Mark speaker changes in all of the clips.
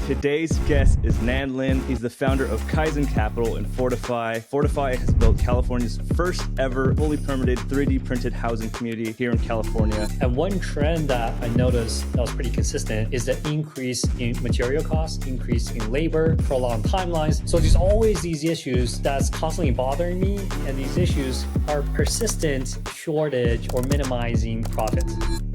Speaker 1: Today's guest is Nan Lin. He's the founder of Kaizen Capital and Fortify. Fortify has built California's first ever fully permitted 3D printed housing community here in California.
Speaker 2: And one trend that I noticed that was pretty consistent is the increase in material costs, increase in labor, prolonged timelines. So there's always these issues that's constantly bothering me, and these issues are persistent shortage or minimizing profit.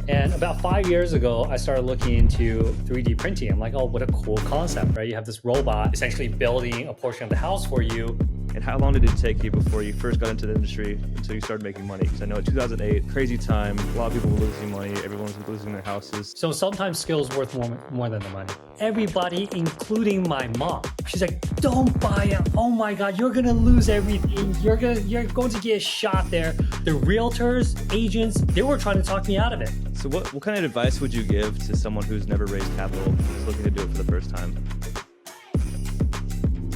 Speaker 2: And about 5 years ago, I started looking into 3D printing. I'm like, oh, what a cool concept, right? You have this robot essentially building a portion of the house for you.
Speaker 1: And how long did it take you before you first got into the industry until you started making money? Because I know in 2008, crazy time, a lot of people were losing money, everyone was losing their houses.
Speaker 2: So sometimes skill is worth more than the money. Everybody, including my mom, she's like, don't buy it. Oh my God, you're gonna lose everything. You're going to get shot there. The realtors, agents, they were trying to talk me out of it.
Speaker 1: So what kind of advice would you give to someone who's never raised capital, who's looking to do it for the first time?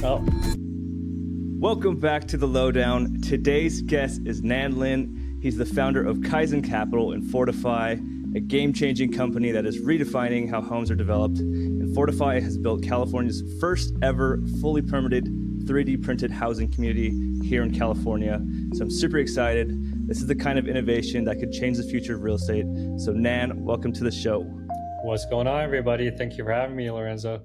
Speaker 2: Oh.
Speaker 1: Welcome back to TheLo-Down. Today's guest is Nan Lin. He's the founder of Kaizen Capital and Fortify, a game-changing company that is redefining how homes are developed. And Fortify has built California's first ever fully permitted 3D printed housing community here in California. So I'm super excited. This is the kind of innovation that could change the future of real estate. So Nan, welcome to the show.
Speaker 2: What's going on, everybody? Thank you for having me, Lorenzo.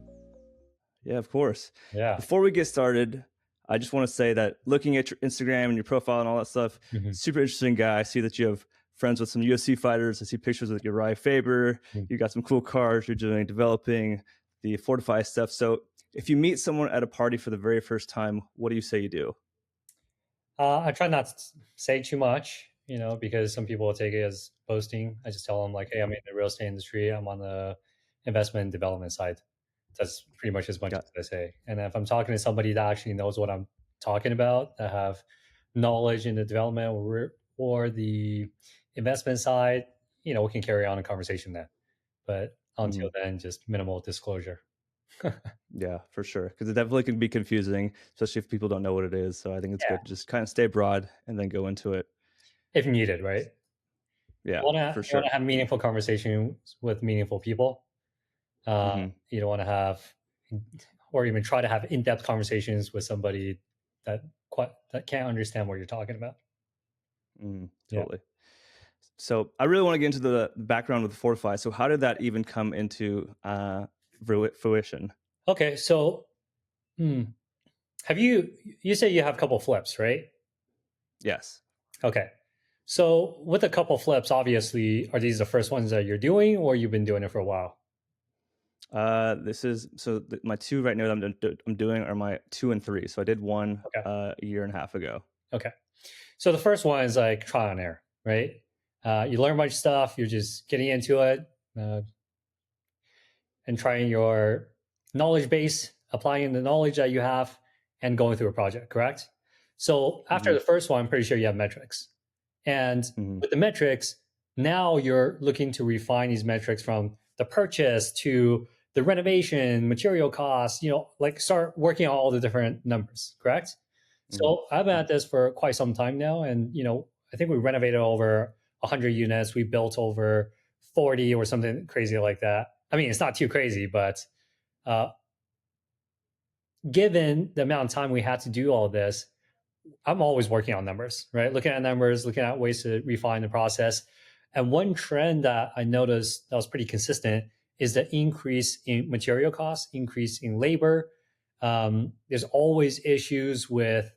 Speaker 1: Yeah, of course.
Speaker 2: Yeah.
Speaker 1: Before we get started, I just want to say that looking at your Instagram and your profile and all that stuff, super interesting guy. I see that you have friends with some UFC fighters. I see pictures with Uriah Faber. You got some cool cars. You're developing the Fortify stuff. So if you meet someone at a party for the very first time, what do you say you do?
Speaker 2: I try not to say too much, because some people will take it as boasting. I just tell them like, hey, I'm in the real estate industry. I'm on the investment and development side. That's pretty much as much as I say. And if I'm talking to somebody that actually knows what I'm talking about, that have knowledge in the development or the investment side, we can carry on a conversation then. But until then, just minimal disclosure.
Speaker 1: Yeah, for sure. Because it definitely can be confusing, especially if people don't know what it is. So I think it's good to just kind of stay broad and then go into it.
Speaker 2: If needed, right?
Speaker 1: Yeah, for sure.
Speaker 2: You want to have meaningful conversations with meaningful people. You don't want to have, or even try to have in-depth conversations with somebody that can't understand what you're talking about.
Speaker 1: Totally. So I really want to get into the background with Fortify. So how did that even come into fruition?
Speaker 2: Okay, so have you say you have a couple flips, right?
Speaker 1: Yes.
Speaker 2: Okay. So with a couple flips, obviously, are these the first ones that you're doing, or you've been doing it for a while?
Speaker 1: My two right now that I'm doing are my 2 and 3. So I did one a year and a half ago.
Speaker 2: Okay. So the first one is like trial and error, right? You learn a bunch of stuff. You're just getting into it and trying your knowledge base, applying the knowledge that you have, and going through a project, correct? So after the first one, I'm pretty sure you have metrics. And with the metrics, now you're looking to refine these metrics from the purchase to the renovation, material costs, start working on all the different numbers, correct? So I've been at this for quite some time now. And, I think we renovated over 100 units. We built over 40 or something crazy like that. I mean, it's not too crazy, but given the amount of time we had to do all this, I'm always working on numbers, right? Looking at numbers, looking at ways to refine the process. And one trend that I noticed that was pretty consistent is the increase in material costs, increase in labor. There's always issues with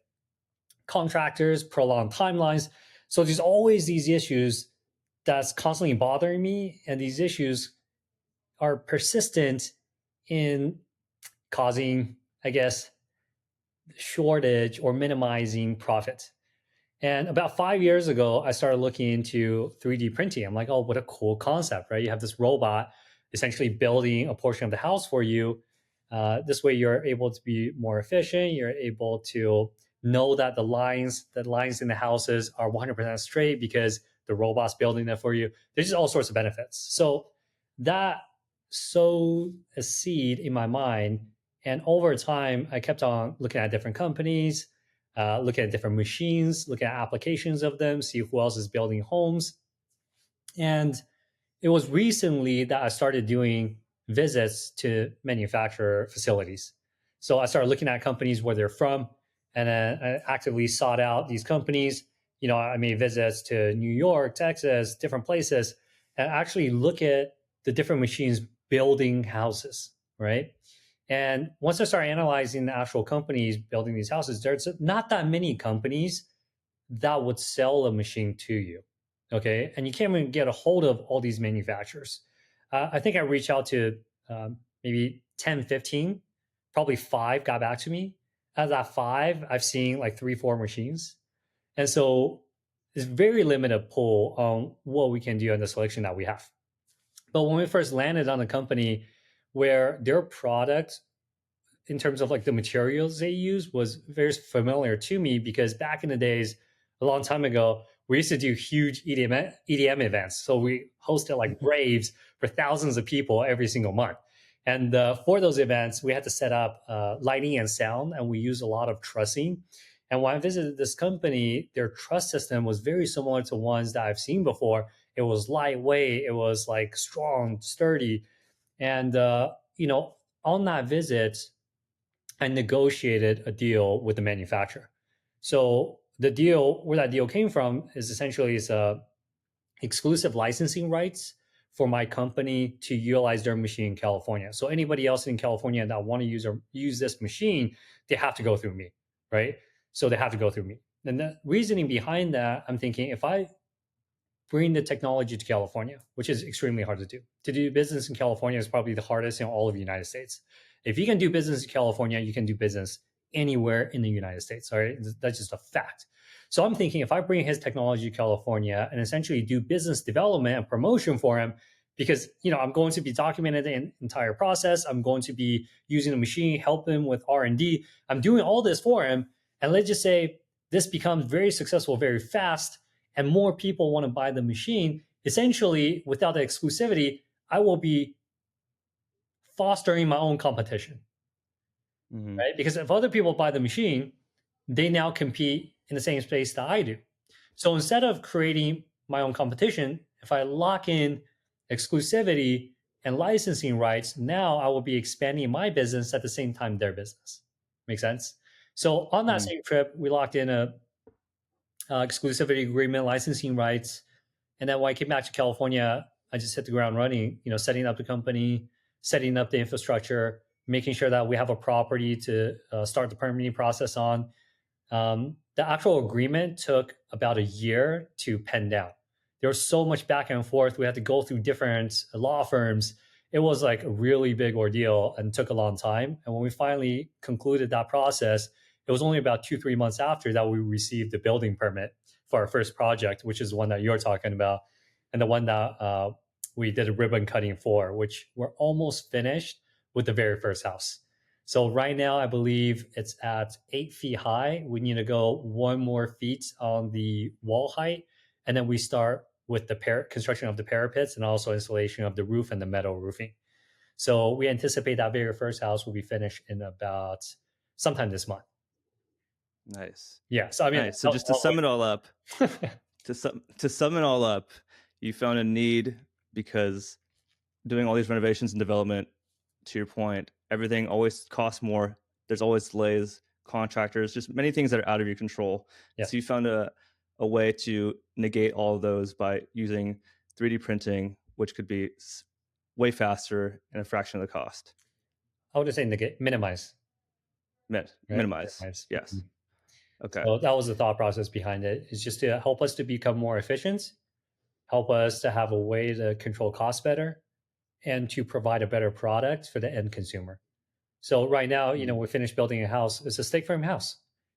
Speaker 2: contractors, prolonged timelines. So there's always these issues that's constantly bothering me. And these issues are persistent in causing, I guess, shortage or minimizing profit. And about 5 years ago, I started looking into 3D printing. I'm like, oh, what a cool concept, right? You have this robot essentially building a portion of the house for you. This way you're able to be more efficient. You're able to know that the lines in the houses are 100% straight because the robot's building it for you. There's just all sorts of benefits. So that sowed a seed in my mind. And over time, I kept on looking at different companies, looking at different machines, looking at applications of them, see who else is building homes. And it was recently that I started doing visits to manufacturer facilities. So I started looking at companies where they're from, and then I actively sought out these companies. I made visits to New York, Texas, different places, and actually look at the different machines building houses, right? And once I started analyzing the actual companies building these houses, there's not that many companies that would sell a machine to you. Okay. And you can't even get a hold of all these manufacturers. I think I reached out to maybe 10, 15, probably 5 got back to me. Out of that 5, I've seen like 3, 4 machines. And so it's very limited pull on what we can do in the selection that we have. But when we first landed on a company where their product, in terms of like the materials they use, was very familiar to me, because back in the days, a long time ago, we used to do huge EDM events. So we hosted like raves for thousands of people every single month. And for those events, we had to set up lighting and sound, and we used a lot of trussing. And when I visited this company, their truss system was very similar to ones that I've seen before. It was lightweight, it was like strong, sturdy. And, on that visit, I negotiated a deal with the manufacturer. So the deal, where that deal came from, is essentially exclusive licensing rights for my company to utilize their machine in California. So anybody else in California that want to use this machine, they have to go through me, right? So they have to go through me. And the reasoning behind that, I'm thinking, if I bring the technology to California, which is extremely hard to do business in California is probably the hardest in all of the United States. If you can do business in California, you can do business anywhere in the United States. All right, that's just a fact. So I'm thinking, if I bring his technology to California and essentially do business development and promotion for him, because I'm going to be documenting the entire process, I'm going to be using the machine, help him with R&D, I'm doing all this for him, and let's just say this becomes very successful very fast, and more people want to buy the machine. Essentially, without the exclusivity, I will be fostering my own competition, right? Because if other people buy the machine, they now compete in the same space that I do. So instead of creating my own competition, if I lock in exclusivity and licensing rights, now I will be expanding my business at the same time their business. Make sense? So on that same trip, we locked in a exclusivity agreement, licensing rights. And then when I came back to California, I just hit the ground running, setting up the company, setting up the infrastructure, making sure that we have a property to start the permitting process on. The actual agreement took about a year to pen down. There was so much back and forth. We had to go through different law firms. It was like a really big ordeal and took a long time. And when we finally concluded that process, it was only about 2-3 months after that we received the building permit for our first project, which is the one that you're talking about, and the one that we did a ribbon cutting for, which we're almost finished with the very first house. So right now, I believe it's at 8 feet high. We need to go 1 more feet on the wall height, and then we start with the construction of the parapets and also installation of the roof and the metal roofing. So we anticipate that very first house will be finished in about sometime this month.
Speaker 1: Nice.
Speaker 2: Yeah. So I mean,
Speaker 1: nice. So just to sum it all up, you found a need because doing all these renovations and development, to your point, everything always costs more. There's always delays, contractors, just many things that are out of your control. Yeah. So you found a way to negate all of those by using 3D printing, which could be way faster and a fraction of the cost.
Speaker 2: I would say negate, minimize.
Speaker 1: Minimize. Yes. Mm-hmm. Okay.
Speaker 2: So that was the thought process behind it. It's just to help us to become more efficient, help us to have a way to control costs better, and to provide a better product for the end consumer. So right now, we finished building a house. It's a stick frame house.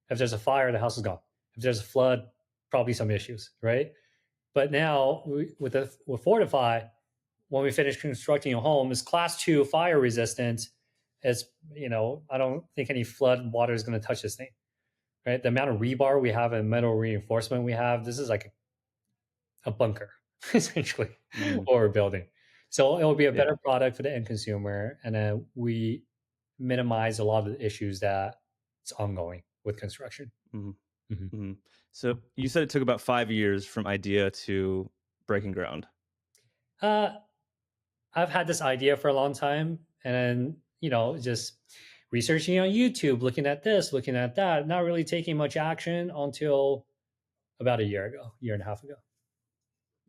Speaker 2: If there's a fire, the house is gone. If there's a flood, probably some issues, right? But now with Fortify, when we finish constructing a home, it's class 2 fire resistant. It's, I don't think any flood water is going to touch this thing, right? The amount of rebar we have and metal reinforcement we have, this is like a bunker, essentially, what we're building. So it will be a better product for the end consumer. And then we minimize a lot of the issues that it's ongoing with construction.
Speaker 1: Mm-hmm. Mm-hmm. So you said it took about 5 years from idea to breaking ground.
Speaker 2: I've had this idea for a long time, and then just researching on YouTube, looking at this, looking at that, not really taking much action until about a year ago, year and a half ago.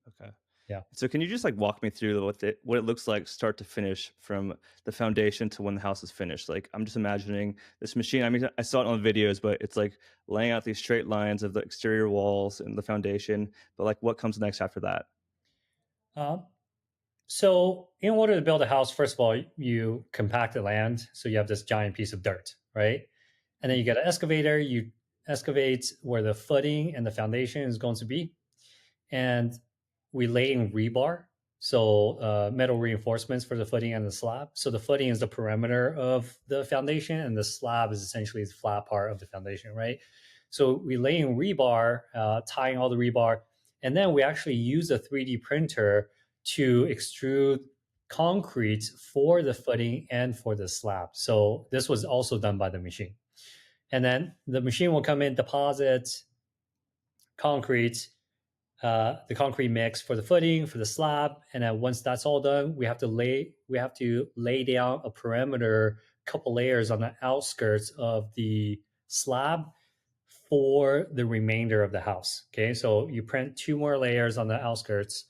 Speaker 1: Okay.
Speaker 2: Yeah.
Speaker 1: So can you just like walk me through what it looks like start to finish from the foundation to when the house is finished? Like I'm just imagining this machine. I mean, I saw it on videos, but it's like laying out these straight lines of the exterior walls and the foundation. But like, what comes next after that?
Speaker 2: Um, so, in order to build a house, first of all, you compact the land. So you have this giant piece of dirt, right? And then you get an excavator. You excavate where the footing and the foundation is going to be, and we lay in rebar, so metal reinforcements for the footing and the slab. So the footing is the perimeter of the foundation, and the slab is essentially the flat part of the foundation, right? So we lay in rebar, tying all the rebar, and then we actually use a 3D printer to extrude concrete for the footing and for the slab. So this was also done by the machine. And then the machine will come in, deposit concrete, the concrete mix for the footing, for the slab, and then once that's all done, we have to lay down a perimeter, couple layers on the outskirts of the slab for the remainder of the house. Okay, so you print two more layers on the outskirts,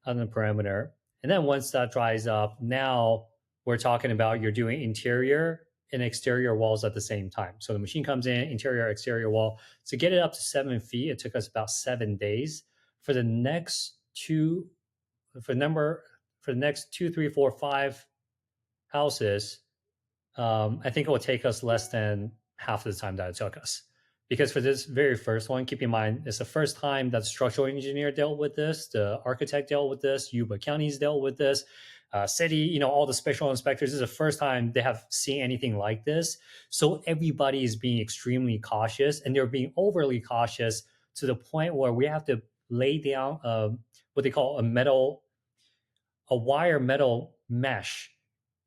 Speaker 2: on the perimeter, and then once that dries up, now we're talking about you're doing interior and exterior walls at the same time. So the machine comes in, interior, exterior wall. To get it up to 7 feet, it took us about 7 days. For the next two, for the next 2, 3, 4, 5 houses, I think it will take us less than half of the time that it took us. Because for this very first one, keep in mind, it's the first time that the structural engineer dealt with this, the architect dealt with this, Yuba County's dealt with this, city, all the special inspectors. This is the first time they have seen anything like this. So everybody is being extremely cautious, and they're being overly cautious to the point where we have to lay down what they call a wire metal mesh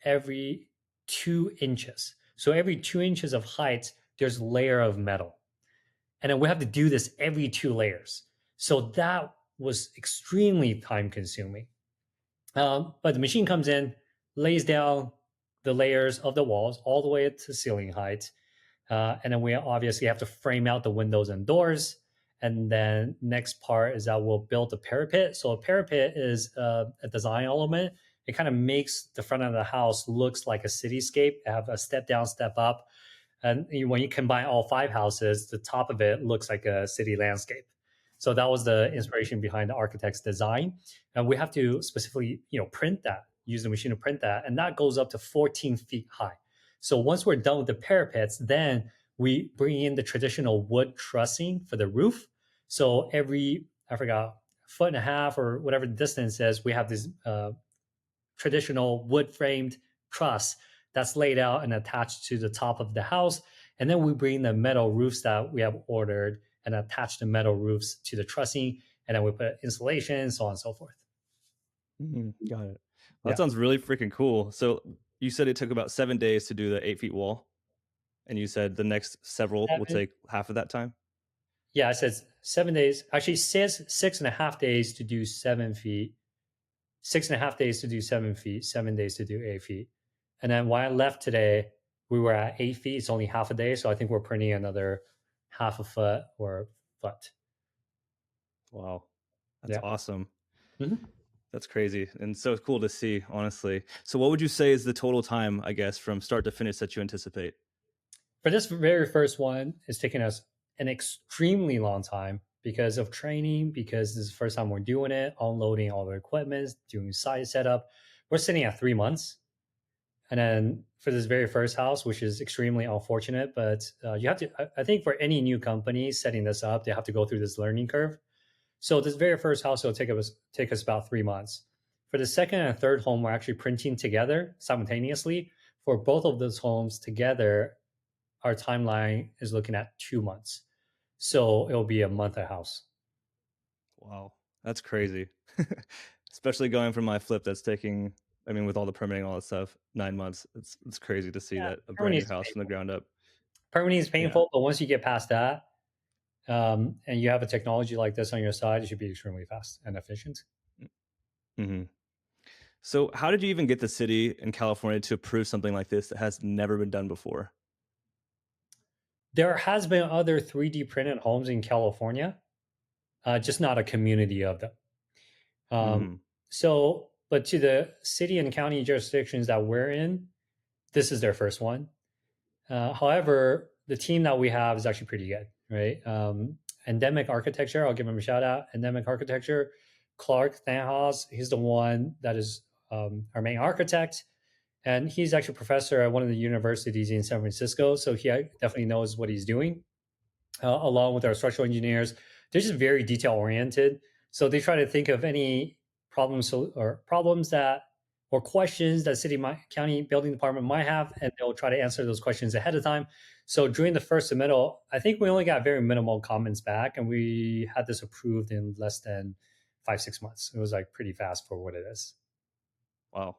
Speaker 2: every 2 inches. So every 2 inches of height, there's a layer of metal. And then we have to do this every 2 layers. So that was extremely time consuming. But the machine comes in, lays down the layers of the walls all the way to ceiling height. And then we obviously have to frame out the windows and doors. And then next part is that we'll build a parapet. So a parapet is a design element. It kind of makes the front of the house looks like a cityscape. Have a step down, step up. And when you combine all 5 houses, the top of it looks like a city landscape. So that was the inspiration behind the architect's design. And we have to specifically, print that, use the machine to print that. And that goes up to 14 feet high. So once we're done with the parapets, then we bring in the traditional wood trussing for the roof. So every, I forgot, 1.5 feet or whatever the distance is, we have this traditional wood framed truss that's laid out and attached to the top of the house. And then we bring the metal roofs that we have ordered and attach the metal roofs to the trussing. And then we put insulation, so on and so forth.
Speaker 1: Got it. Well, that sounds really freaking cool. So you said it took about 7 days to do the 8 feet wall. And you said the next several will take half of that time?
Speaker 2: Yeah, I said 7 days. Actually, it says 6.5 days to do 7 feet, 6.5 days to do 7 feet, 7 days to do 8 feet. And then when I left today, we were at 8 feet. It's only half a day. So I think we're printing another half a foot or foot.
Speaker 1: Wow. That's awesome.
Speaker 2: Mm-hmm.
Speaker 1: That's crazy. And so cool to see, honestly. So what would you say is the total time, I guess, from start to finish that you anticipate?
Speaker 2: For this very first one, it's taken us an extremely long time because of training, because this is the first time we're doing it, unloading all the equipment, doing site setup. We're sitting at 3 months. And then for this very first house, which is extremely unfortunate, but you have to, I think for any new company setting this up, they have to go through this learning curve. So this very first house will take us about 3 months. For the second and third home, we're actually printing together simultaneously. For both of those homes together, our timeline is looking at 2 months. So it'll be a month a house.
Speaker 1: Wow, that's crazy. Especially going from my flip that's taking, I mean, with all the permitting, all that stuff, 9 months. It's crazy to see that a brand new house from the ground up.
Speaker 2: Permitting is painful, but once you get past that, and you have a technology like this on your side, it should be extremely fast and efficient.
Speaker 1: Mm-hmm. So, how did you even get the city in California to approve something like this that has never been done before?
Speaker 2: There has been other 3D printed homes in California, just not a community of them.
Speaker 1: Hmm.
Speaker 2: But to the city and county jurisdictions that we're in, this is their first one. However, the team that we have is actually pretty good, right? Endemic Architecture, I'll give him a shout out. Endemic Architecture, Clark Thanhaus, he's the one that is our main architect. And he's actually a professor at one of the universities in San Francisco. So he definitely knows what he's doing, along with our structural engineers. They're just very detail oriented. So they try to think of any problems that or questions that city county building department might have, and they'll try to answer those questions ahead of time. So during the first submittal, I think we only got very minimal comments back, and we had this approved in less than 5-6 months. It was like pretty fast for what it is.
Speaker 1: Wow.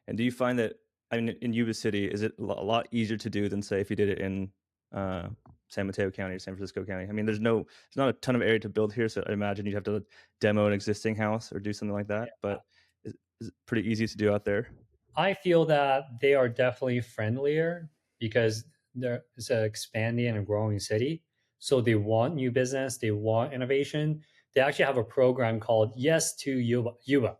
Speaker 1: And do you find that, I mean, in Yuba City, is it a lot easier to do than, say, if you did it in San Mateo County or San Francisco County? I mean, there's not a ton of area to build here, so I imagine you'd have to demo an existing house or do something like that. But is it pretty easy to do out there?
Speaker 2: I feel that they are definitely friendlier because it's an expanding and growing city. So they want new business, they want innovation. They actually have a program called Yes to Yuba.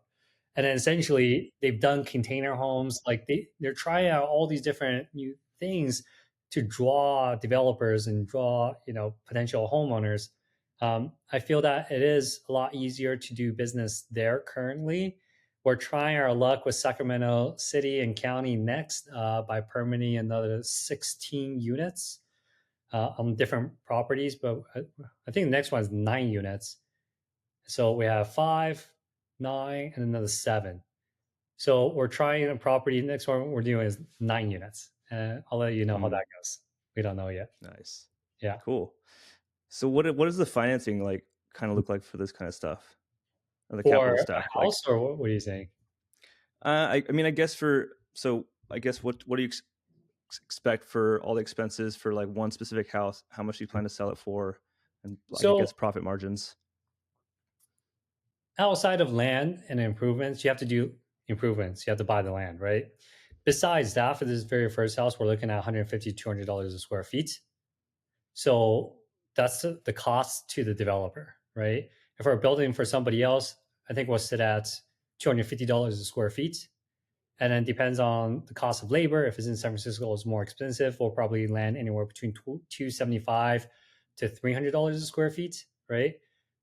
Speaker 2: And then essentially they've done container homes. Like they're trying out all these different new things to draw developers and draw, potential homeowners. I feel that it is a lot easier to do business there currently. We're trying our luck with Sacramento City and County next by permitting another 16 units on different properties. But I think the next one is 9 units. So we have 5, 9, and another 7. So we're trying a property. The next one we're doing is 9 units. I'll let you know how that goes. We don't know yet.
Speaker 1: Nice.
Speaker 2: Yeah.
Speaker 1: Cool. So what does the financing kind of look like for this kind of stuff? Or the
Speaker 2: For
Speaker 1: capital
Speaker 2: a
Speaker 1: stack?
Speaker 2: house, or what are you saying?
Speaker 1: I mean, I guess what do you expect for all the expenses for like one specific house? How much do you plan to sell it for? And I guess profit margins.
Speaker 2: Outside of land and improvements, you have to do improvements. You have to buy the land, right? Besides that, for this very first house, we're looking at $150, $200 a square feet. So that's the cost to the developer, right? If we're building for somebody else, I think we'll sit at $250 a square feet. And then depends on the cost of labor. If it's in San Francisco, it's more expensive. We'll probably land anywhere between $275 to $300 a square feet, right?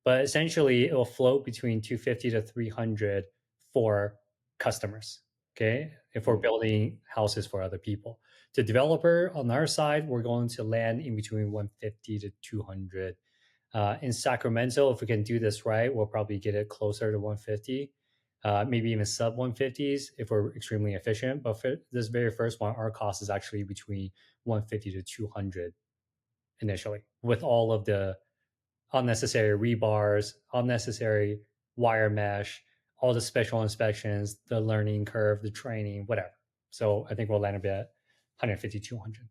Speaker 2: But essentially, it will float between $250 to $300 for customers. Okay, if we're building houses for other people, the developer on our side, we're going to land in between $150 to $200. In Sacramento, if we can do this right, we'll probably get it closer to $150. Maybe even sub 150s if we're extremely efficient. But for this very first one, our cost is actually between 150 to 200 initially, with all of the unnecessary rebars, unnecessary wire mesh, all the special inspections, the learning curve, the training, whatever. So I think we'll land a bit at 150, 200.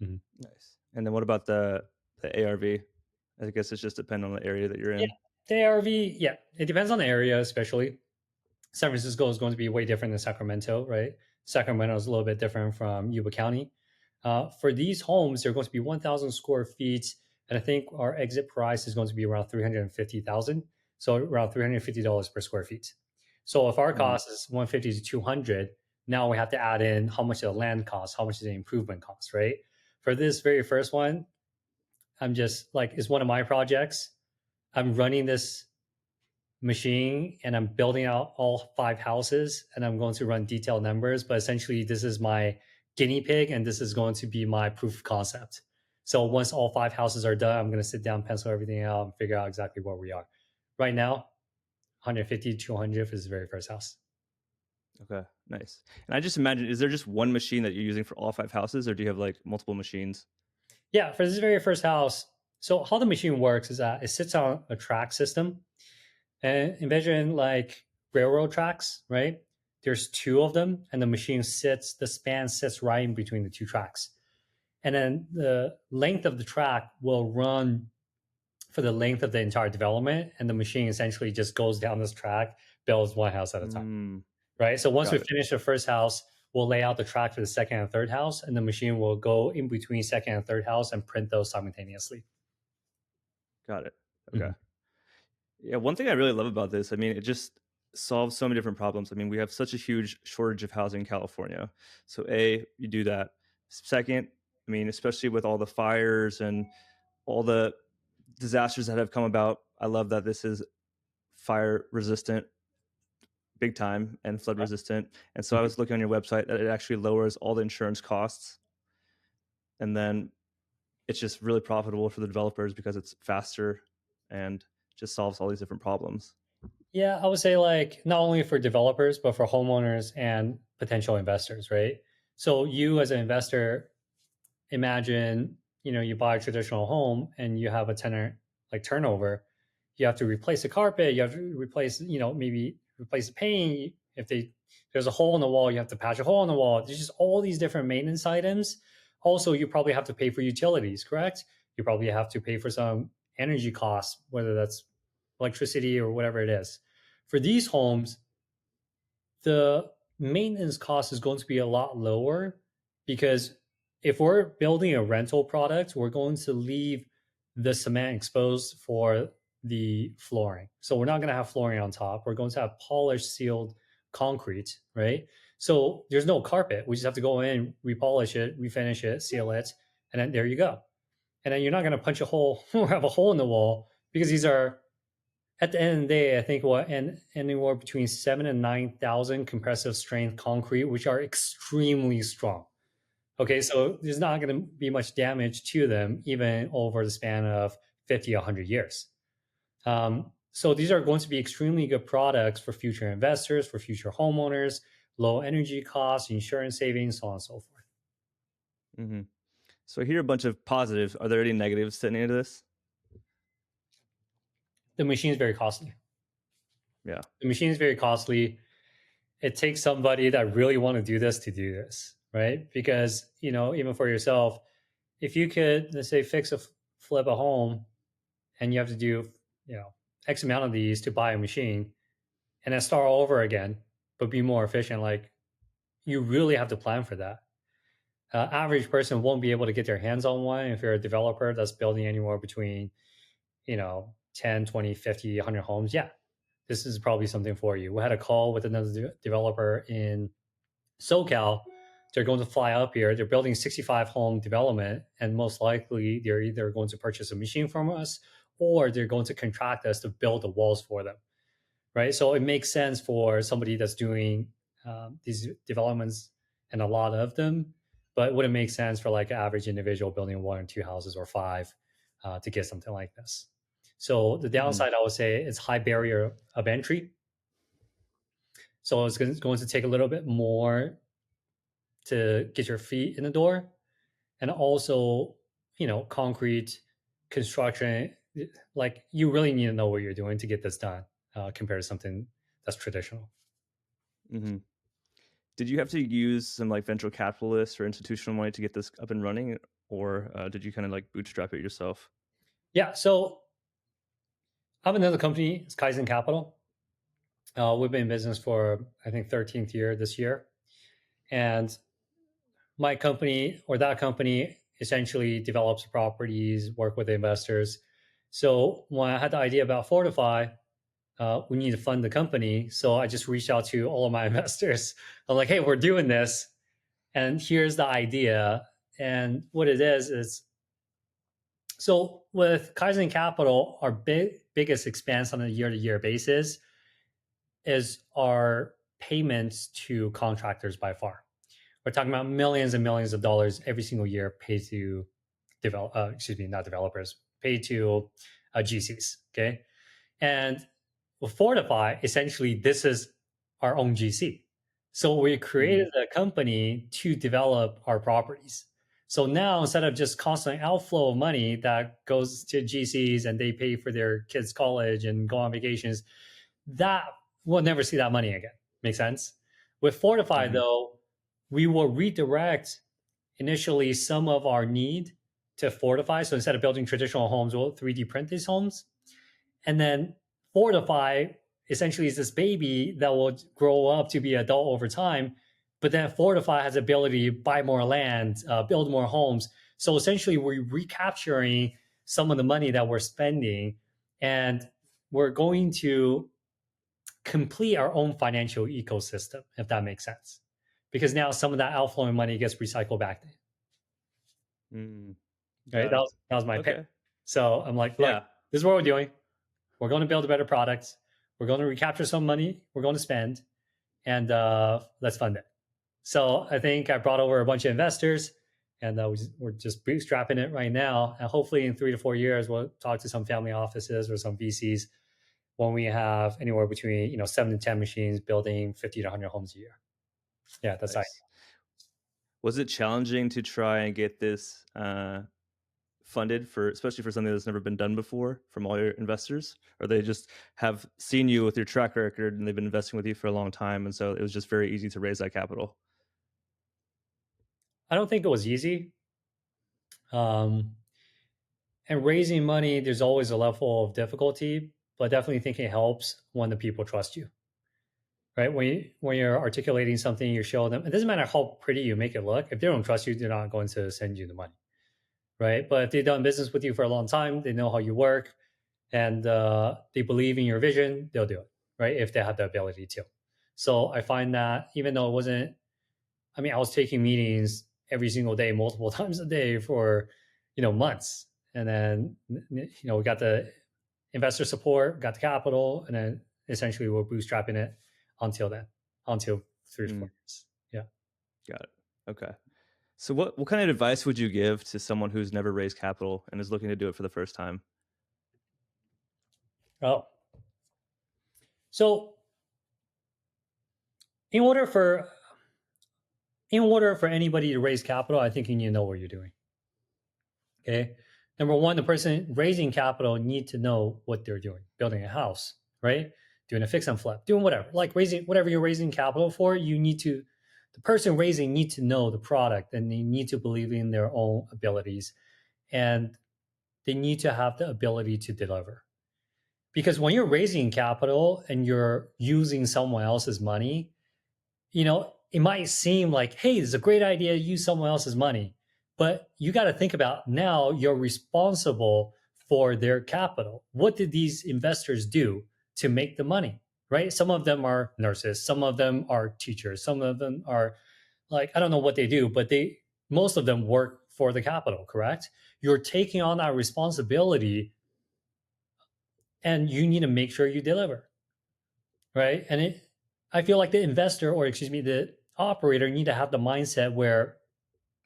Speaker 1: Mm-hmm. Nice. And then what about the ARV? I guess it's just depending on the area that you're in.
Speaker 2: Yeah, the ARV, yeah, it depends on the area, especially. San Francisco is going to be way different than Sacramento, right? Sacramento is a little bit different from Yuba County. For these homes, they're going to be 1,000 square feet, and I think our exit price is going to be around $350,000, so around $350 per square feet. So if our cost is 150 to 200, now we have to add in how much the land costs, how much the improvement costs, right? For this very first one, I'm just like, it's one of my projects. I'm running this machine and I'm building out all 5 houses and I'm going to run detailed numbers, but essentially this is my guinea pig and this is going to be my proof of concept. So once all 5 houses are done, I'm going to sit down, pencil everything out, and figure out exactly where we are. Right now, 150, 200 for this very first house.
Speaker 1: Okay, nice. And I just imagine, is there just one machine that you're using for all 5 houses, or do you have like multiple machines?
Speaker 2: Yeah, for this very first house. So how the machine works is that it sits on a track system. And envision like railroad tracks, right? There's 2 of them, and the span sits right in between the 2 tracks. And then the length of the track will run for the length of the entire development, and the machine essentially just goes down this track, builds one house at a time. right? So once
Speaker 1: Got
Speaker 2: we
Speaker 1: it.
Speaker 2: finish the first house, we'll lay out the track for the second and third house, and the machine will go in between second and third house and print those simultaneously.
Speaker 1: Got it. Okay.
Speaker 2: Mhm.
Speaker 1: Yeah, one thing I really love about this, I mean, it just solves so many different problems. I mean, we have such a huge shortage of housing in California. So A, you do that. Second, I mean, especially with all the fires and all the disasters that have come about, I love that this is fire resistant big time and flood resistant. And so I
Speaker 2: Mhm.
Speaker 1: was looking on your website that it actually lowers all the insurance costs. And then it's just really profitable for the developers because it's faster and just solves all these different problems.
Speaker 2: Yeah, I would say like not only for developers, but for homeowners and potential investors, right? So you as an investor, imagine, you buy a traditional home and you have a tenant like turnover. You have to replace the carpet, you have to replace, maybe replace the paint. There's a hole in the wall, you have to patch a hole in the wall. There's just all these different maintenance items. Also, you probably have to pay for utilities, correct? You probably have to pay for some energy costs, whether that's electricity or whatever it is. For these homes, the maintenance cost is going to be a lot lower because if we're building a rental product, we're going to leave the cement exposed for the flooring. So we're not going to have flooring on top. We're going to have polished, sealed concrete, right? So there's no carpet. We just have to go in, repolish it, refinish it, seal it, and then there you go. And then you're not going to punch a hole or have a hole in the wall because these are at the end of the day, I think anywhere between 7 and 9,000 compressive strength concrete, which are extremely strong. Okay, so there's not going to be much damage to them, even over the span of 50, 100 years. So these are going to be extremely good products for future investors, for future homeowners, low energy costs, insurance savings, so on and so forth.
Speaker 1: Mm-hmm. So I hear a bunch of positives. Are there any negatives to any of this?
Speaker 2: The machine is very costly.
Speaker 1: Yeah.
Speaker 2: The machine is very costly. It takes somebody that really want to do this, right? Because, even for yourself, if you could, let's say, flip a home and you have to do, X amount of these to buy a machine and then start all over again, but be more efficient, like you really have to plan for that. Average person won't be able to get their hands on one. If you're a developer that's building anywhere between, 10, 20, 50, 100 homes, yeah, this is probably something for you. We had a call with another developer in SoCal. They're going to fly up here. They're building 65 home development, and most likely they're either going to purchase a machine from us or they're going to contract us to build the walls for them, right? So it makes sense for somebody that's doing these developments and a lot of them, but it wouldn't make sense for like an average individual building one or two houses or five to get something like this. So the
Speaker 1: Mm-hmm.
Speaker 2: downside, I would say, is high barrier of entry. So it's going to take a little bit more to get your feet in the door. And also, concrete construction, like you really need to know what you're doing to get this done compared to something that's traditional.
Speaker 1: Mm-hmm. Did you have to use some like venture capitalists or institutional money to get this up and running, or did you kind of like bootstrap it yourself?
Speaker 2: Yeah. So I have another company, it's Kaizen Capital. We've been in business for, I think, 13th year this year. And my company or that company essentially develops properties, work with investors. So when I had the idea about Fortify, we need to fund the company. So I just reached out to all of my investors. I'm like, hey, we're doing this. And here's the idea. And what it is so with Kaizen Capital, our biggest expense on a year-to-year basis is our payments to contractors by far. We're talking about millions and millions of dollars every single year paid to not developers, paid to GCs. Okay. And with Fortify, essentially, this is our own GC. So we created a company to develop our properties. So now instead of just constant outflow of money that goes to GCs and they pay for their kids' college and go on vacations, that we'll never see that money again. Make sense? With Fortify, though, we will redirect initially some of our need to Fortify. So instead of building traditional homes, we'll 3D print these homes. And then Fortify essentially is this baby that will grow up to be adult over time. But then Fortify has the ability to buy more land, build more homes. So essentially, we're recapturing some of the money that we're spending, and we're going to complete our own financial ecosystem, if that makes sense. Because now some of that outflowing money gets recycled back. Right? That was my pick. So I'm like, look, this is what we're doing. We're going to build a better product. We're going to recapture some money. We're going to spend, and let's fund it. So I think I brought over a bunch of investors, and we're just bootstrapping it right now. And hopefully in 3 to 4 years, we'll talk to some family offices or some VCs when we have anywhere between 7 to 10 machines building 50 to 100 homes a year. Yeah, that's nice.
Speaker 1: Was it challenging to try and get this funded especially for something that's never been done before from all your investors? Or they just have seen you with your track record and they've been investing with you for a long time, and so it was just very easy to raise that capital?
Speaker 2: I don't think it was easy. And raising money, there's always a level of difficulty, but definitely think it helps when the people trust you. Right? When you're articulating something, you show them. It doesn't matter how pretty you make it look. If they don't trust you, they're not going to send you the money. Right? But if they've done business with you for a long time, they know how you work, and they believe in your vision, they'll do it. Right? If they have the ability to. So I find that even though I was taking meetings every single day, multiple times a day for, months. And then, we got the investor support, got the capital, and then essentially we're bootstrapping it until 3 to 4 years. Yeah.
Speaker 1: Got it. Okay. So what kind of advice would you give to someone who's never raised capital and is looking to do it for the first time?
Speaker 2: Oh. So in order for anybody to raise capital, I think you need to know what you're doing. Okay. Number one, the person raising capital need to know what they're doing. Building a house, right? Doing a fix and flip, doing whatever. Like raising whatever you're raising capital for, the person raising need to know the product, and they need to believe in their own abilities, and they need to have the ability to deliver. Because when you're raising capital and you're using someone else's money, it might seem like, hey, it's a great idea to use someone else's money. But you got to think about now you're responsible for their capital. What did these investors do to make the money, right? Some of them are nurses. Some of them are teachers. Some of them are I don't know what they do, but most of them work for the capital, correct? You're taking on that responsibility, and you need to make sure you deliver, right? And I feel like the investor, or the operator, need to have the mindset where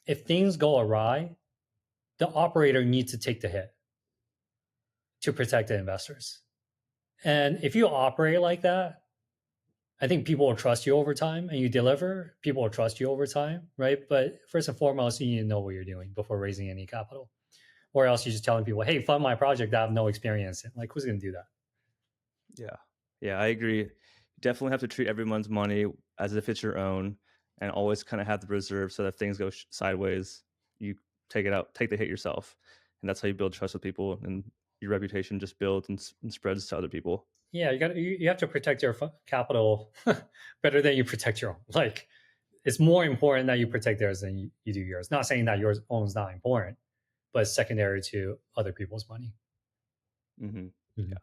Speaker 2: if things go awry, the operator needs to take the hit to protect the investors. And if you operate like that, I think people will trust you over time, and you deliver, people will trust you over time, right? But first and foremost, you need to know what you're doing before raising any capital. Or else you're just telling people, hey, fund my project I have no experience in. Like, who's going to do that?
Speaker 1: Yeah, I agree. You definitely have to treat everyone's money as if it's your own, and always kind of have the reserve so that if things go sideways, you take it out, take the hit yourself. And that's how you build trust with people, and your reputation just builds and spreads to other people.
Speaker 2: Yeah, you have to protect your capital better than you protect your own. Like, it's more important that you protect theirs than you do yours. Not saying that yours own is not important, but it's secondary to other people's money.
Speaker 1: Mm-hmm. Yeah.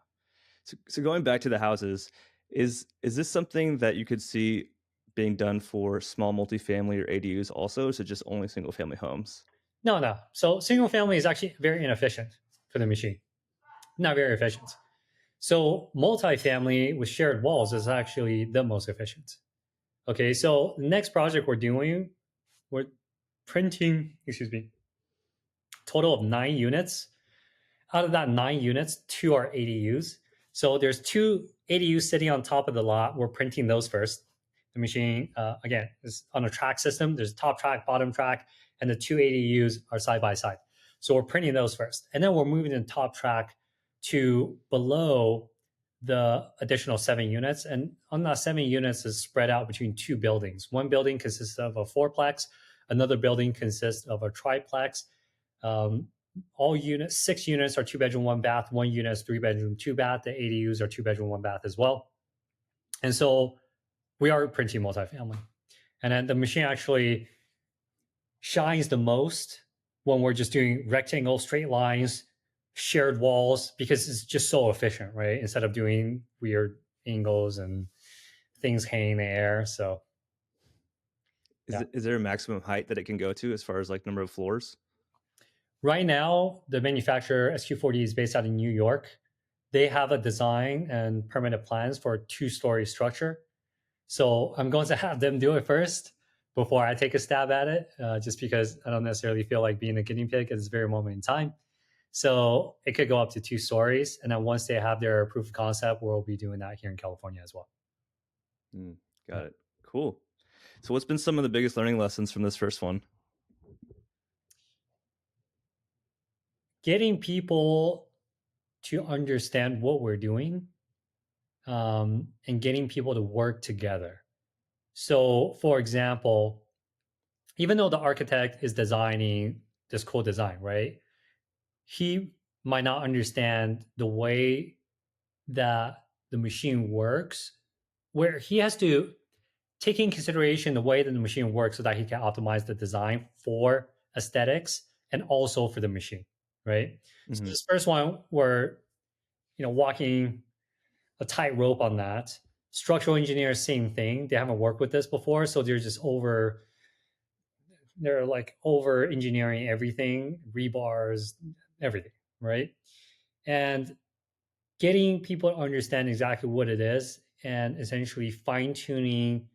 Speaker 1: So going back to the houses, is this something that you could see being done for small multifamily or ADUs also? So just only single family homes?
Speaker 2: No. So single family is actually very inefficient for the machine. Not very efficient. So multifamily with shared walls is actually the most efficient. Okay, so the next project we're printing, total of 9 units. Out of that 9 units, 2 are ADUs. So there's 2 ADUs sitting on top of the lot. We're printing those first. The machine, again, is on a track system. There's top track, bottom track, and the 2 ADUs are side by side. So we're printing those first. And then we're moving the top track to below the additional 7 units. And on that 7 units is spread out between 2 buildings. One building consists of a 4-plex. Another building consists of a triplex. All units, 6 units are 2-bedroom, 1 bath. 1 unit is 3-bedroom, 2 bath. The ADUs are 2-bedroom, 1 bath as well. And so we are printing multifamily. And then the machine actually shines the most when we're just doing rectangle, straight lines, shared walls, because it's just so efficient, right? Instead of doing weird angles and things hanging in the air. So
Speaker 1: Is there a maximum height that it can go to as far as like number of floors?
Speaker 2: right now, the manufacturer SQ40 is based out in New York. They have a design and permanent plans for a 2-story structure. So I'm going to have them do it first before I take a stab at it, just because I don't necessarily feel like being a guinea pig at this very moment in time. So it could go up to 2 stories. And then once they have their proof of concept, we'll be doing that here in California as well.
Speaker 1: Got it. Cool. So what's been some of the biggest learning lessons from this first one?
Speaker 2: Getting people to understand what we're doing, and getting people to work together. So, for example, even though the architect is designing this cool design, right? He might not understand the way that the machine works, where he has to take in consideration the way that the machine works so that he can optimize the design for aesthetics and also for the machine, right? So this first one, we're walking a tightrope on that. Structural engineers, same thing. They haven't worked with this before, so they're like over engineering everything, rebars, everything, right? And getting people to understand exactly what it is and essentially fine tuning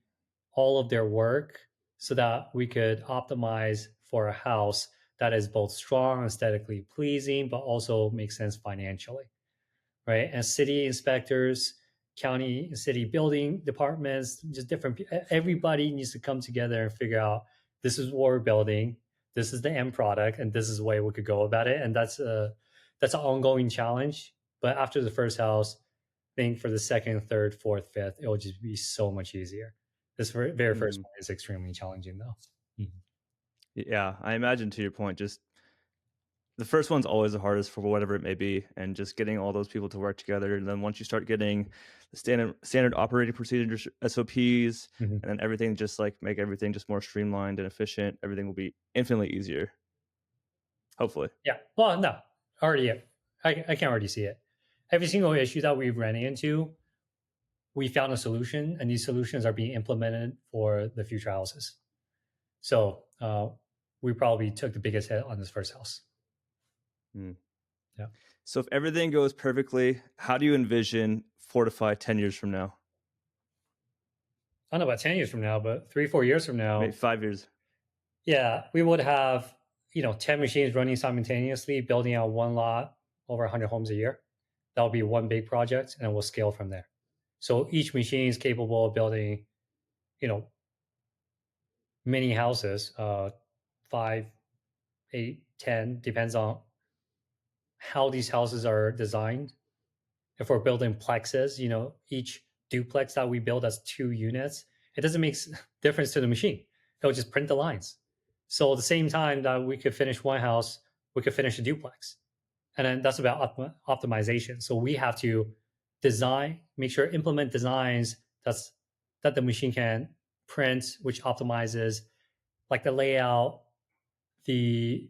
Speaker 2: all of their work so that we could optimize for a house that is both strong, aesthetically pleasing, but also makes sense financially, right? And city inspectors, county and city building departments, just everybody needs to come together and figure out, this is what we're building, this is the end product, and this is the way we could go about it. And that's an ongoing challenge. But after the first house, I think for the second, third, fourth, fifth, it will just be so much easier. This very first one is extremely challenging, though.
Speaker 1: Yeah, I imagine, to your point, just the first one's always the hardest for whatever it may be, and just getting all those people to work together. And then once you start getting the standard operating procedures, SOPs, and then everything, just like make everything just more streamlined and efficient, everything will be infinitely easier. Hopefully.
Speaker 2: Yeah. Well, no, already, I can already see it. Every single issue that we've ran into, we found a solution, and these solutions are being implemented for the future houses. So we probably took the biggest hit on this first house.
Speaker 1: Yeah. So if everything goes perfectly, how do you envision Fortify 10 years from now?
Speaker 2: I don't know about 10 years from now, but 3-4 years from now.
Speaker 1: Maybe 5 years.
Speaker 2: Yeah, we would have 10 machines running simultaneously, building out one lot, over 100 homes a year. That will be one big project, and we'll scale from there. So each machine is capable of building, many houses, 5, 8, 10, depends on how these houses are designed. If we're building plexes, each duplex that we build has 2 units, it doesn't make difference to the machine. It'll just print the lines. So at the same time that we could finish one house, we could finish a duplex. And then that's about optimization. So we have to implement designs that the machine can print, which optimizes like the layout, the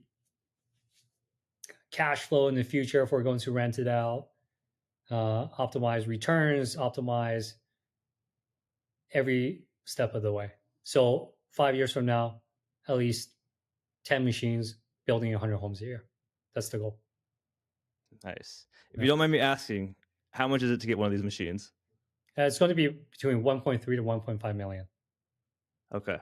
Speaker 2: cash flow in the future if we're going to rent it out, optimize returns, optimize every step of the way. So 5 years from now, at least 10 machines building 100 homes a year. That's the goal.
Speaker 1: Nice. If you don't mind me asking, how much is it to get one of these machines?
Speaker 2: It's going to be between 1.3 to 1.5 million.
Speaker 1: Okay.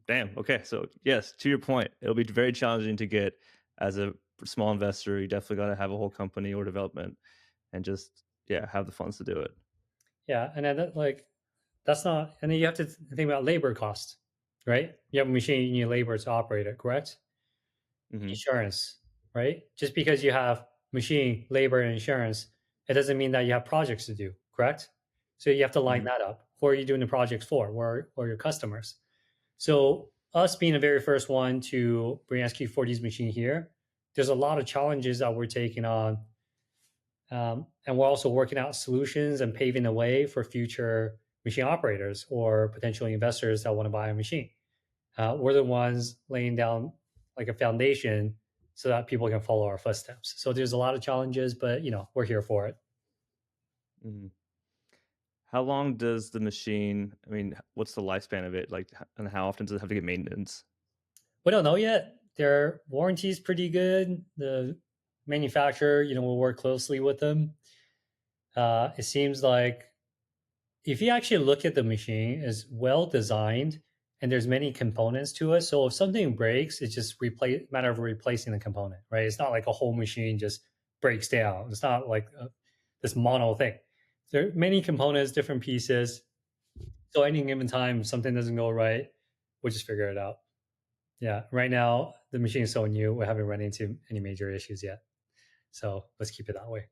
Speaker 1: Damn. Okay. So yes, to your point, it'll be very challenging to get as a small investor. You definitely got to have a whole company or development and just, have the funds to do it.
Speaker 2: Yeah. And then that's not, and then you have to think about labor cost, right? You have a machine, you need labor to operate it, correct? Insurance, right? Just because you have machine, labor, and insurance, it doesn't mean that you have projects to do, correct? So you have to line that up. Who are you doing the projects for? Where are your customers? So us being the very first one to bring SQ40's machine here, there's a lot of challenges that we're taking on And we're also working out solutions and paving the way for future machine operators or potentially investors that want to buy a machine. We're the ones laying down like a foundation so that people can follow our footsteps. So there's a lot of challenges, but we're here for it.
Speaker 1: Mhm. How long does the machine, I mean, what's the lifespan of it? Like, and how often does it have to get maintenance?
Speaker 2: We don't know yet. Their warranty is pretty good. The manufacturer, will work closely with them. It seems like if you actually look at the machine, it's well designed and there's many components to it. So if something breaks, it's just matter of replacing the component, right? It's not like a whole machine just breaks down. It's not like this mono thing. There are many components, different pieces. So any given time, if something doesn't go right, we'll just figure it out. Yeah. Right now, the machine is so new, we haven't run into any major issues yet. So let's keep it that way.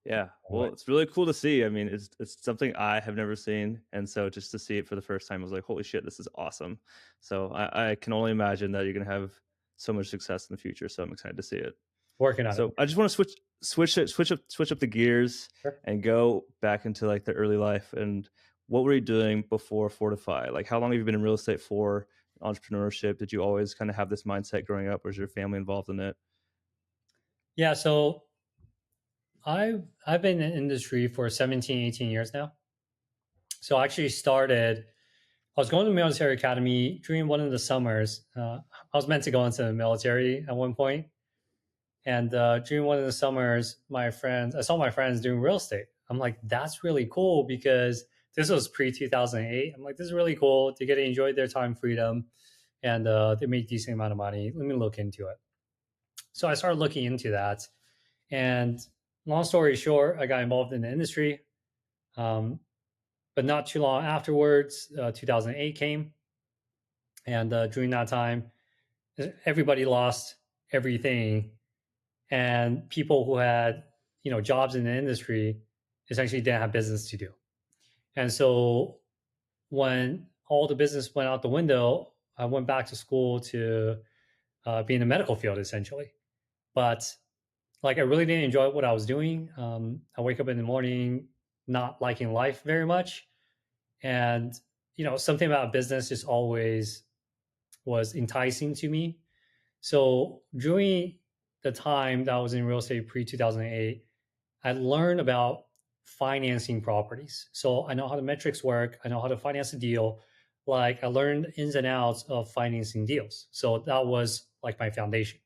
Speaker 1: Yeah, well, it's really cool to see. I mean, it's something I have never seen, and so just to see it for the first time, I was like, "Holy shit, this is awesome!" So I can only imagine that you're gonna have so much success in the future. So I'm excited to see it.
Speaker 2: Working on it.
Speaker 1: So I just want to switch up the gears
Speaker 2: Sure.
Speaker 1: and go back into like the early life. And what were you doing before Fortify? Like, how long have you been in real estate for? Entrepreneurship? Did you always kind of have this mindset growing up, or was your family involved in it?
Speaker 2: Yeah. So I've been in the industry for 17, 18 years now. So I actually started, I was going to the military academy during one of the summers. I was meant to go into the military at one point. And during one of the summers, I saw my friends doing real estate. I'm like, that's really cool because this was pre 2008. I'm like, this is really cool. They get to enjoy their time freedom and they make a decent amount of money. Let me look into it. So I started looking into that. And long story short, I got involved in the industry. But not too long afterwards, 2008 came. And during that time, everybody lost everything. And people who had, jobs in the industry essentially didn't have business to do. And so when all the business went out the window, I went back to school to be in the medical field essentially. But like I really didn't enjoy what I was doing. I wake up in the morning not liking life very much, and something about business just always was enticing to me. So during the time that I was in real estate pre 2008, I learned about financing properties. So I know how the metrics work. I know how to finance a deal. Like I learned ins and outs of financing deals. So that was like my foundation.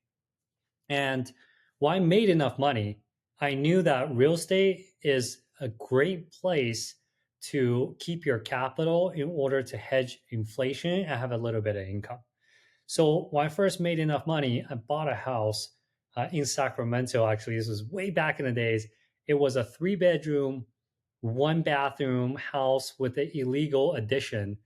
Speaker 2: And when I made enough money, I knew that real estate is a great place to keep your capital in order to hedge inflation and have a little bit of income. So when I first made enough money, I bought a house in Sacramento. Actually, this was way back in the days. It was a 3-bedroom, 1-bathroom house with an illegal addition,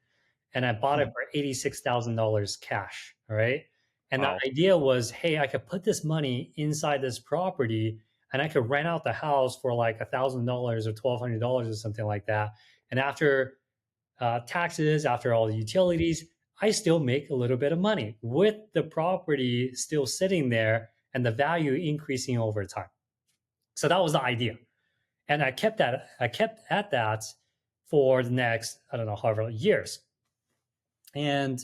Speaker 2: and I bought it for $86,000 cash. All right. And
Speaker 1: Wow.
Speaker 2: the idea was, hey, I could put this money inside this property and I could rent out the house for like $1,000 or $1,200 or something like that. And after taxes, after all the utilities, I still make a little bit of money with the property still sitting there and the value increasing over time. So that was the idea. And I kept at that for the next, I don't know, however years. And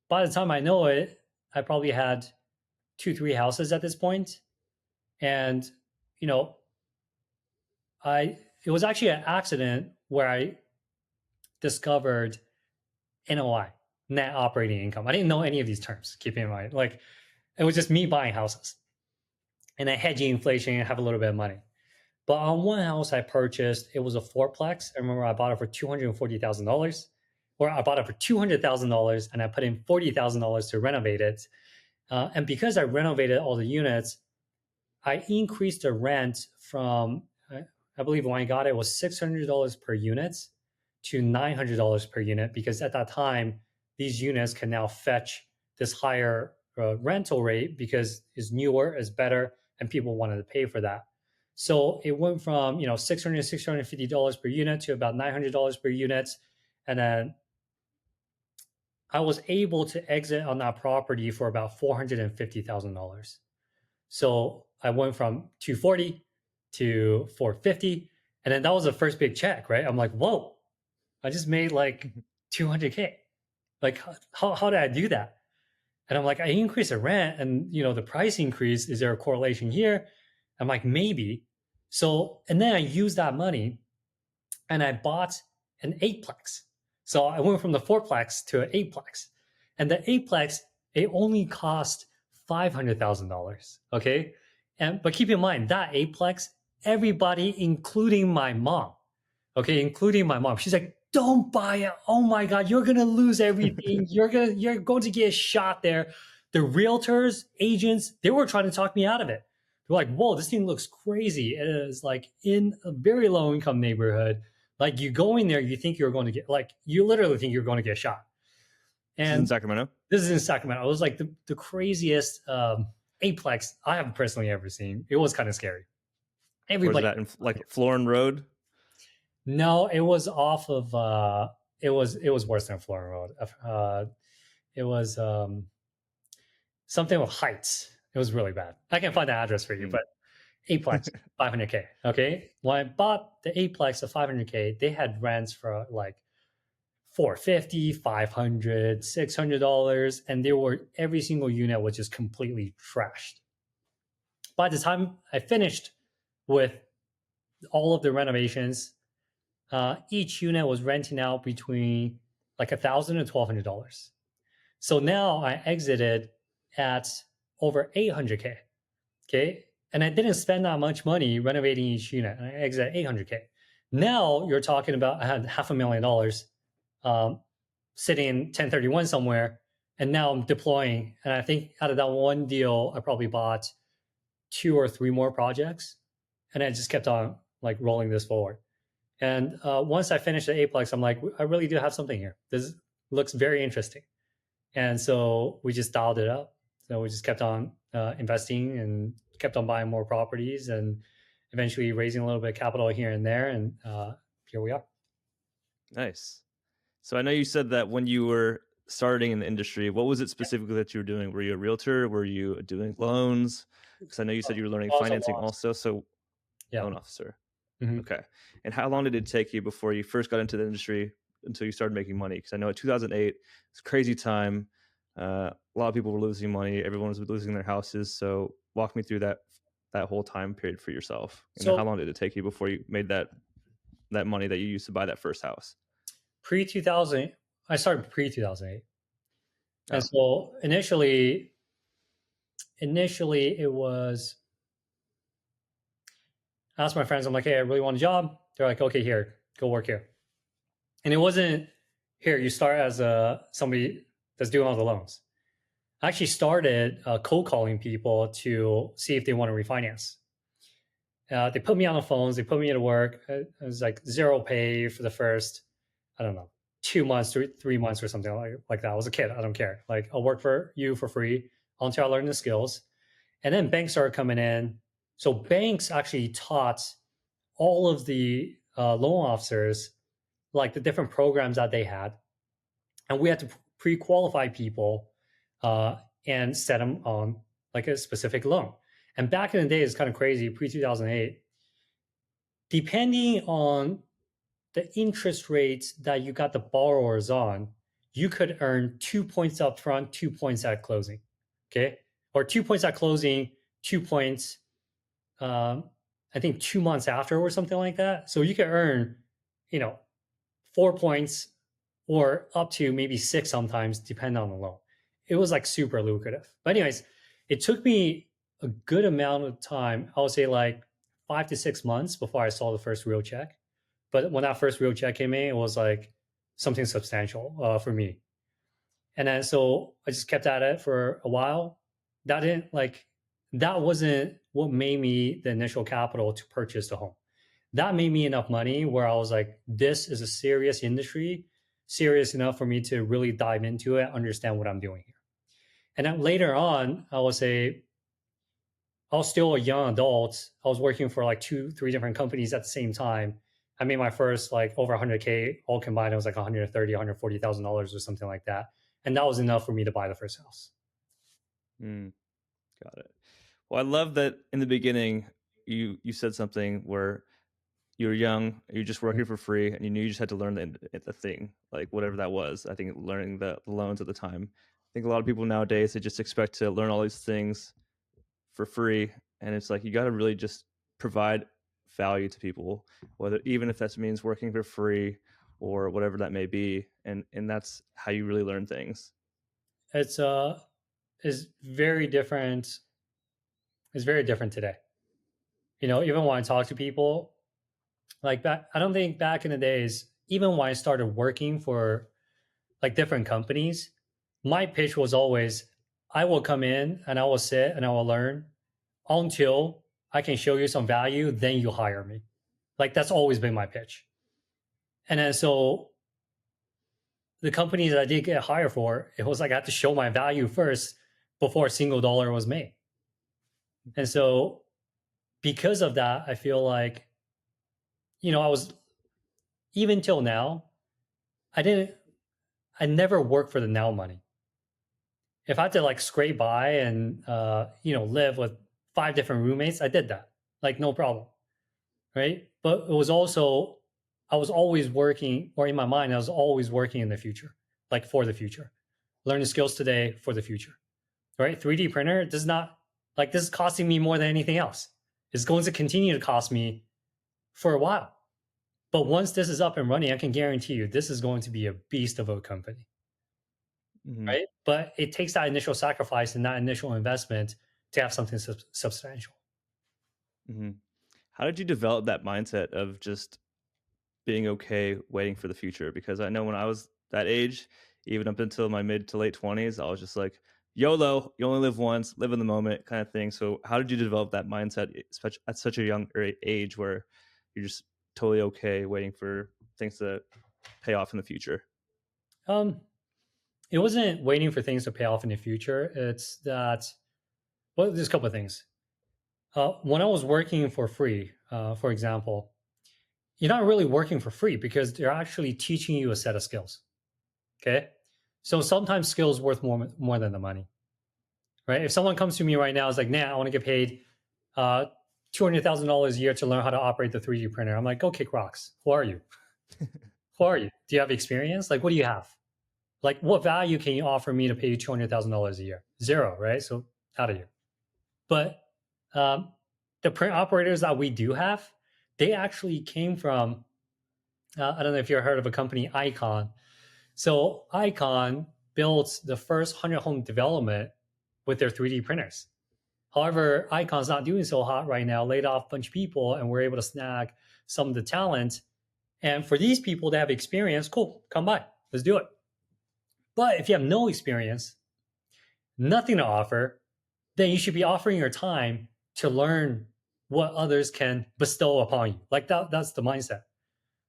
Speaker 2: by the time I know it, I probably had 2, 3 houses at this point. And, it was actually an accident where I discovered NOI, net operating income. I didn't know any of these terms, keep in mind. Like it was just me buying houses and then hedging inflation and have a little bit of money. But on one house I purchased, it was a fourplex. I remember I bought it for $240,000, or I bought it for $200,000 and I put in $40,000 to renovate it. And because I renovated all the units, I increased the rent from, I believe when I got it, it was $600 per unit to $900 per unit, because at that time, these units can now fetch this higher rental rate because it's newer, it's better, and people wanted to pay for that. So it went from $600, $650 per unit to about $900 per unit. And then I was able to exit on that property for about $450,000. So I went from 240 to 450. And then that was the first big check, right? I'm like, whoa, I just made like 200K. Like, how did I do that? And I'm like, I increased the rent and, the price increase. Is there a correlation here? I'm like, maybe. So, and then I used that money and I bought an 8-plex. So I went from the 4-plex to an 8-plex. And the 8-plex, it only cost $500,000. Okay. But keep in mind that 8-plex, everybody, including my mom, including my mom, she's like, don't buy it. Oh my God, you're gonna lose everything. You're going to get shot there. The realtors, agents, they were trying to talk me out of it. They're like, whoa, this thing looks crazy. It is like in a very low income neighborhood. Like you go in there, you think you're going to get, like you literally think you're going to get shot. And
Speaker 1: this is in Sacramento?
Speaker 2: This is in Sacramento. It was like the craziest 8-plex I have personally ever seen. It was kind of scary.
Speaker 1: Everybody. Where's that, in like Florin Road?
Speaker 2: No, it was off of it was worse than Florin Road. It was something with Heights. It was really bad. I can find the address for you, but 8-plex, 500K. Okay. When I bought the 8-plex of 500K, they had rents for like $450, $500, $600, and every single unit was just completely trashed. By the time I finished with all of the renovations, each unit was renting out between like $1,000 and $1,200. So now I exited at over 800K. Okay. And I didn't spend that much money renovating each unit. I exited 800K. Now you're talking about, I had $500,000 sitting in 1031 somewhere. And now I'm deploying. And I think out of that one deal, I probably bought 2 or 3 more projects. And I just kept on like rolling this forward. And once I finished the 8-plex, I'm like, I really do have something here. This looks very interesting. And so we just dialed it up. So we just kept on investing and kept on buying more properties and eventually raising a little bit of capital here and there. And here we are.
Speaker 1: Nice. So I know you said that when you were starting in the industry, what was it specifically that you were doing? Were you a realtor? Were you doing loans? Because I know you said you were learning financing also. So loan officer. Mm-hmm. Okay. And how long did it take you before you first got into the industry until you started making money? Because I know in 2008, it's a crazy time. A lot of people were losing money. Everyone was losing their houses. So walk me through that whole time period for yourself. And how long did it take you before you made that money that you used to buy that first house?
Speaker 2: Pre-2000, I started pre-2008. Oh. And so initially it was, I asked my friends, I'm like, hey, I really want a job. They're like, okay, here, go work here. And it wasn't, here, you start as somebody that's doing all the loans. I actually started cold calling people to see if they want to refinance. They put me on the phones, they put me to work. It was like zero pay for the first, I don't know, 2 months, 3 months or something like that. I was a kid, I don't care. Like, I'll work for you for free until I learn the skills. And then banks started coming in. So banks actually taught all of the loan officers like the different programs that they had. And we had to pre-qualify people and set them on like a specific loan. And back in the day, it's kind of crazy, pre-2008, depending on the interest rates that you got the borrowers on, you could earn 2 points up front, 2 points at closing, okay? Or 2 points at closing, 2 points, I think 2 months after or something like that. So you could earn, 4 points or up to maybe 6 sometimes, depending on the loan. It was like super lucrative. But anyways, it took me a good amount of time. I would say like 5 to 6 months before I saw the first real check. But when that first real check came in, it was like something substantial for me. And then so I just kept at it for a while. That wasn't what made me the initial capital to purchase the home. That made me enough money where I was like, this is a serious industry, serious enough for me to really dive into it, understand what I'm doing here. And then later on, I would say, I was still a young adult. I was working for like 2-3 different companies at the same time. I made my first like over 100K, all combined, it was like $130,000, $140,000 or something like that. And that was enough for me to buy the first house.
Speaker 1: Got it. Well, I love that in the beginning, you said something where you were young, you're just working for free, and you knew you just had to learn the thing, like whatever that was. I think learning the loans at the time. I think a lot of people nowadays, they just expect to learn all these things for free, and it's like you got to really just provide value to people, whether even if that means working for free or whatever that may be, and that's how you really learn things.
Speaker 2: It's is very different. It's very different today. Even when I talk to people, like back, I don't think back in the days, even when I started working for like different companies, my pitch was always, I will come in and I will sit and I will learn until I can show you some value, then you hire me. Like that's always been my pitch. And then so the companies that I did get hired for, it was like I had to show my value first before a single dollar was made. And so because of that, I feel like, I was, even till now, I never worked for the now money. If I had to like scrape by and, live with 5 different roommates, I did that, like no problem. Right. But it was also, I was always working, or in my mind, I was always working in the future, like for the future, learning skills today for the future. Right. 3D printer does not, like, this is costing me more than anything else. It's going to continue to cost me for a while. But once this is up and running, I can guarantee you this is going to be a beast of a company. Mm-hmm. Right? But it takes that initial sacrifice and that initial investment to have something substantial.
Speaker 1: Mm-hmm. How did you develop that mindset of just being okay waiting for the future? Because I know when I was that age, even up until my mid to late 20s, I was just like, YOLO, you only live once, live in the moment kind of thing. So how did you develop that mindset at such a young age where you're just totally okay waiting for things to pay off in the future?
Speaker 2: It wasn't waiting for things to pay off in the future. It's that, well, there's a couple of things. When I was working for free, for example, you're not really working for free because they're actually teaching you a set of skills. Okay. So sometimes skills worth more than the money, right? If someone comes to me right now, is like, nah, I want to get paid $200,000 a year to learn how to operate the 3D printer. I'm like, go kick rocks. Who are you? Who are you? Do you have experience? Like, what do you have? Like, what value can you offer me to pay you $200,000 a year? Zero, right? So out of you. But the print operators that we do have, they actually came from, I don't know if you've heard of a company, Icon. So Icon built the first 100 home development with their 3D printers. However, Icon's not doing so hot right now, laid off a bunch of people, and we're able to snag some of the talent. And for these people that have experience, cool, come by, let's do it. But if you have no experience, nothing to offer, then you should be offering your time to learn what others can bestow upon you. Like that's the mindset.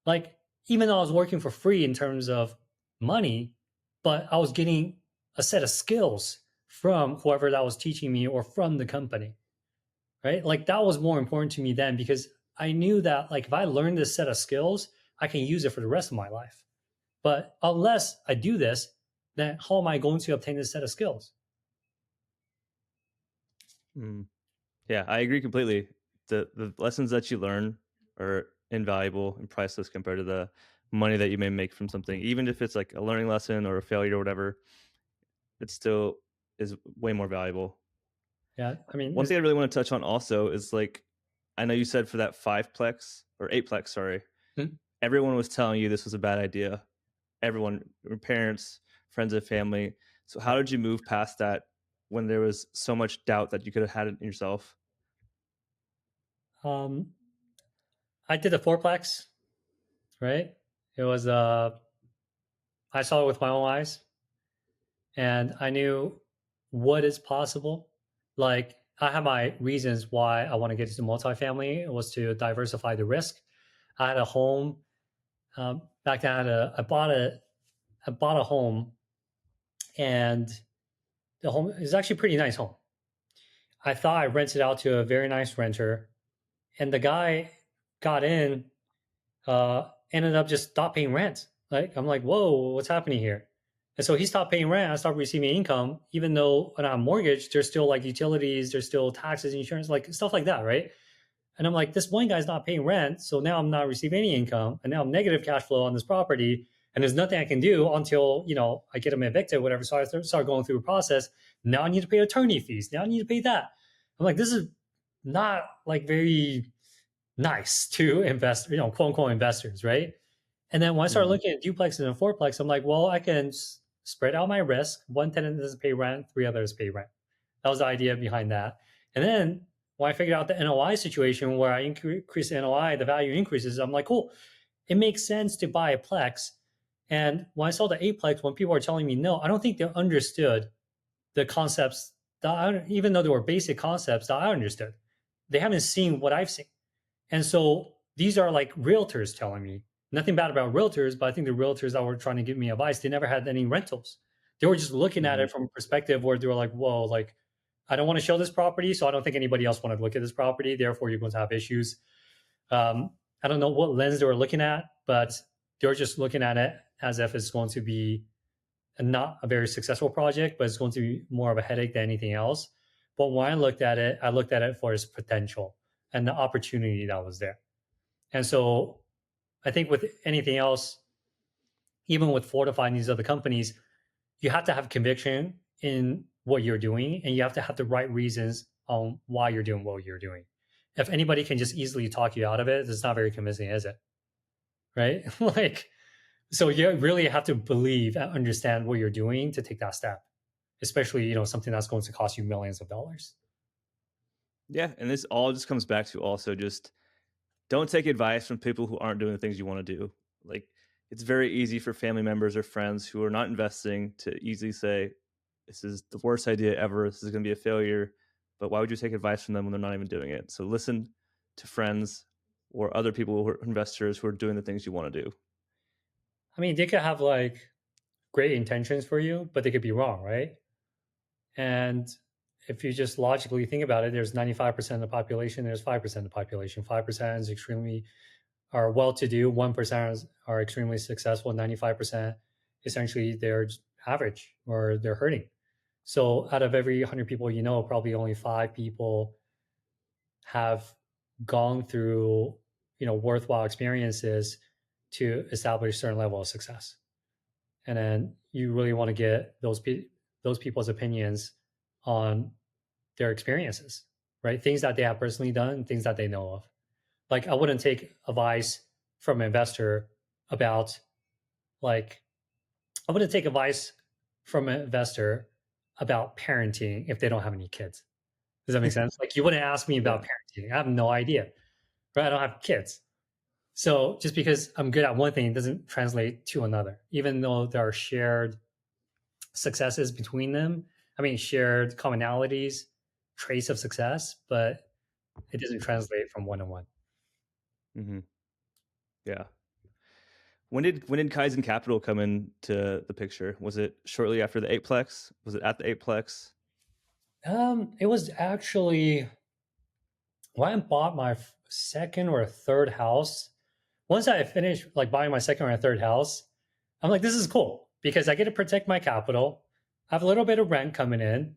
Speaker 2: Like, even though I was working for free in terms of money, but I was getting a set of skills from whoever that was teaching me or from the company, right? Like that was more important to me then, because I knew that like if I learn this set of skills, I can use it for the rest of my life. But unless I do this, then how am I going to obtain this set of skills?
Speaker 1: Yeah, I agree completely. The lessons that you learn are invaluable and priceless compared to the money that you may make from something. Even if it's like a learning lesson or a failure or whatever, it still is way more valuable.
Speaker 2: Yeah, I mean,
Speaker 1: one thing I really want to touch on also is like, I know you said for that 5-plex or 8-plex, sorry, everyone was telling you this was a bad idea. Everyone, your parents, friends and family. So how did you move past that when there was so much doubt that you could have had it in yourself?
Speaker 2: I did a 4-plex, right? It was, I saw it with my own eyes and I knew what is possible. Like, I have my reasons why I want to get into multifamily. It was to diversify the risk. I had a home back then. I bought a home, and the home is actually a pretty nice home. I thought I rented out to a very nice renter, and the guy got in, ended up just stopped paying rent. Like, I'm like, whoa, what's happening here? And so he stopped paying rent. I stopped receiving income, even though on a mortgage, there's still like utilities, there's still taxes, insurance, like stuff like that, right? And I'm like, this one guy's not paying rent. So now I'm not receiving any income. And now I'm negative cash flow on this property. And there's nothing I can do until, I get him evicted, whatever. So I start going through a process. Now I need to pay attorney fees. Now I need to pay that. I'm like, this is not like very nice to invest, quote unquote investors, right? And then when I started looking at duplexes and fourplex, I'm like, well, I can spread out my risk. One tenant doesn't pay rent, three others pay rent. That was the idea behind that. And then when I figured out the NOI situation where I increase the NOI, the value increases, I'm like, cool, it makes sense to buy a plex. And when I saw the eightplex, when people were telling me no, I don't think they understood the concepts even though they were basic concepts that I understood. They haven't seen what I've seen. And so these are like realtors telling me. Nothing bad about realtors, but I think the realtors that were trying to give me advice, they never had any rentals. They were just looking at it from a perspective where they were like, whoa, like, I don't want to show this property, so I don't think anybody else wanted to look at this property. Therefore, you're going to have issues. I don't know what lens they were looking at, but they were just looking at it as if it's going to be not a very successful project, but it's going to be more of a headache than anything else. But when I looked at it for its potential and the opportunity that was there. And so I think with anything else, even with Fortify and these other companies, you have to have conviction in what you're doing, and you have to have the right reasons on why you're doing what you're doing. If anybody can just easily talk you out of it, it's not very convincing, is it? Right? So you really have to believe and understand what you're doing to take that step, especially, something that's going to cost you millions of dollars.
Speaker 1: Yeah. And this all just comes back to also just don't take advice from people who aren't doing the things you want to do. Like, it's very easy for family members or friends who are not investing to easily say, this is the worst idea ever. This is going to be a failure. But why would you take advice from them when they're not even doing it? So listen to friends or other people who are investors who are doing the things you want to do.
Speaker 2: I mean, they could have like great intentions for you, but they could be wrong, right? And if you just logically think about it, there's 95% of the population, there's 5% of the population. 5% is are well-to-do, 1% are extremely successful, 95% essentially they're average or they're hurting. So out of every 100 people probably only 5 people have gone through worthwhile experiences to establish a certain level of success. And then you really want to get those people's opinions on their experiences, right? Things that they have personally done, things that they know of. Like, I wouldn't take advice from an investor about parenting if they don't have any kids. Does that make sense? Like, you wouldn't ask me about parenting. I have no idea, right? I don't have kids. So just because I'm good at one thing doesn't translate to another, even though there are shared successes between them. I mean, shared commonalities, traits of success, but it doesn't translate from one to one.
Speaker 1: Mm-hmm. Yeah. When did Kaizen Capital come into the picture? Was it shortly after the eightplex? Was it at the eightplex?
Speaker 2: It was actually when I bought my second or third house. Once I finished like buying my second or third house, I'm like, this is cool because I get to protect my capital. I have a little bit of rent coming in.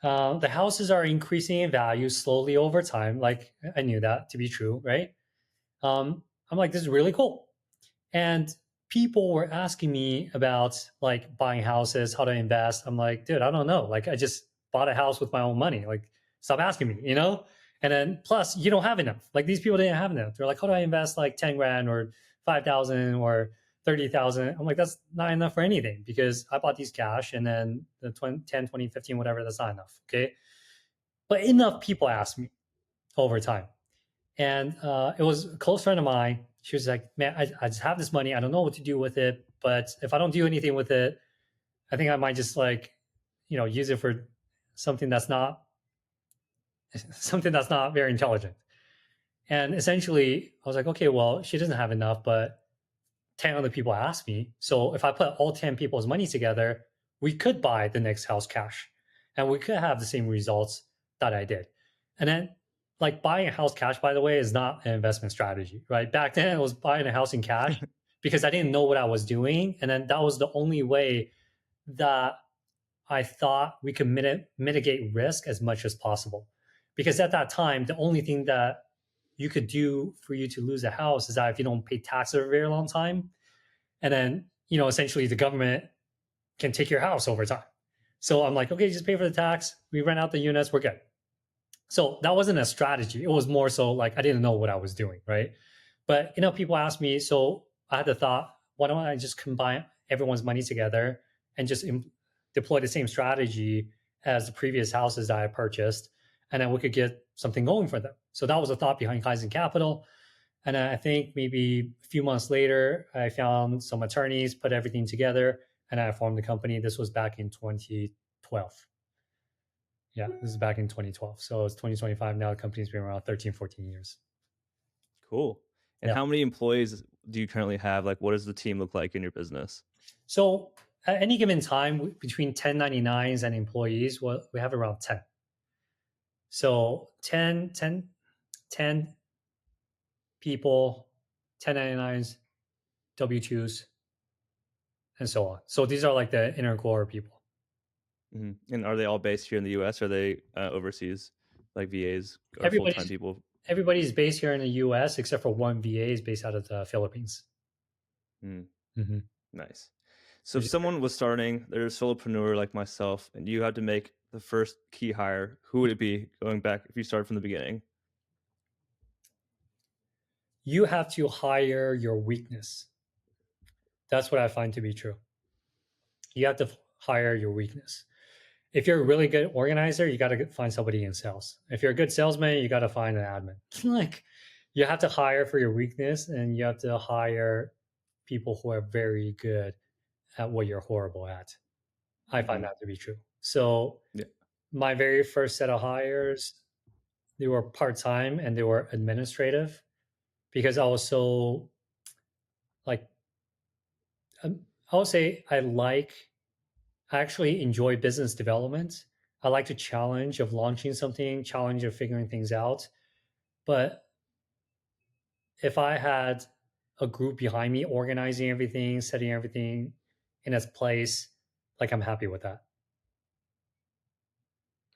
Speaker 2: The houses are increasing in value slowly over time. Like, I knew that to be true, right? I'm like, this is really cool. And people were asking me about like buying houses, how to invest. I'm like, dude, I don't know. Like, I just bought a house with my own money. Like, stop asking me, And then plus, you don't have enough. Like, these people didn't have enough. They're like, how do I invest like 10 grand or 5,000 or 30,000? I'm like, that's not enough for anything because I bought these cash and then the 10, 20, 15, whatever, that's not enough. Okay. But enough people asked me over time. And it was a close friend of mine. She was like, man, I just have this money. I don't know what to do with it. But if I don't do anything with it, I think I might just use it for something that's not very intelligent. And essentially, I was like, okay, well, she doesn't have enough, but 10 other people asked me. So if I put all 10 people's money together, we could buy the next house cash and we could have the same results that I did. And then like buying a house cash, by the way, is not an investment strategy, right? Back then, it was buying a house in cash because I didn't know what I was doing. And then that was the only way that I thought we could mitigate risk as much as possible. Because at that time, the only thing that you could do for you to lose a house is that if you don't pay taxes for a very long time, and then, essentially the government can take your house over time. So I'm like, okay, just pay for the tax. We rent out the units. We're good. So that wasn't a strategy. It was more so like I didn't know what I was doing, right? But people ask me, so I had the thought, why don't I just combine everyone's money together and just deploy the same strategy as the previous houses that I purchased, and then we could get something going for them. So that was the thought behind Kaizen Capital. And I think maybe a few months later, I found some attorneys, put everything together, and I formed the company. This was back in 2012. Yeah, this is back in 2012. So it's 2025 now. The company's been around 13, 14 years.
Speaker 1: Cool. And how many employees do you currently have? Like, what does the team look like in your business?
Speaker 2: So at any given time, between 1099s and employees, we have around 10. So 10 people, 1099s, W-2s, and so on. So these are like the inner core people.
Speaker 1: Mm-hmm. And are they all based here in the U.S.? Or are they overseas, like VAs or full-time people?
Speaker 2: Everybody's based here in the U.S. except for one VA is based out of the Philippines.
Speaker 1: Mm-hmm. Nice. So if someone was starting, they're a solopreneur like myself, and you had to make the first key hire, who would it be going back if you started from the beginning?
Speaker 2: You have to hire your weakness. That's what I find to be true. You have to hire your weakness. If you're a really good organizer, you got to find somebody in sales. If you're a good salesman, you got to find an admin. Like, you have to hire for your weakness, and you have to hire people who are very good at what you're horrible at. I find that to be true. So my very first set of hires, they were part-time and they were administrative, because I was so like, I would say I actually enjoy business development. I like the challenge of launching something, challenge of figuring things out. But if I had a group behind me organizing everything, setting everything in its place, like, I'm happy with that.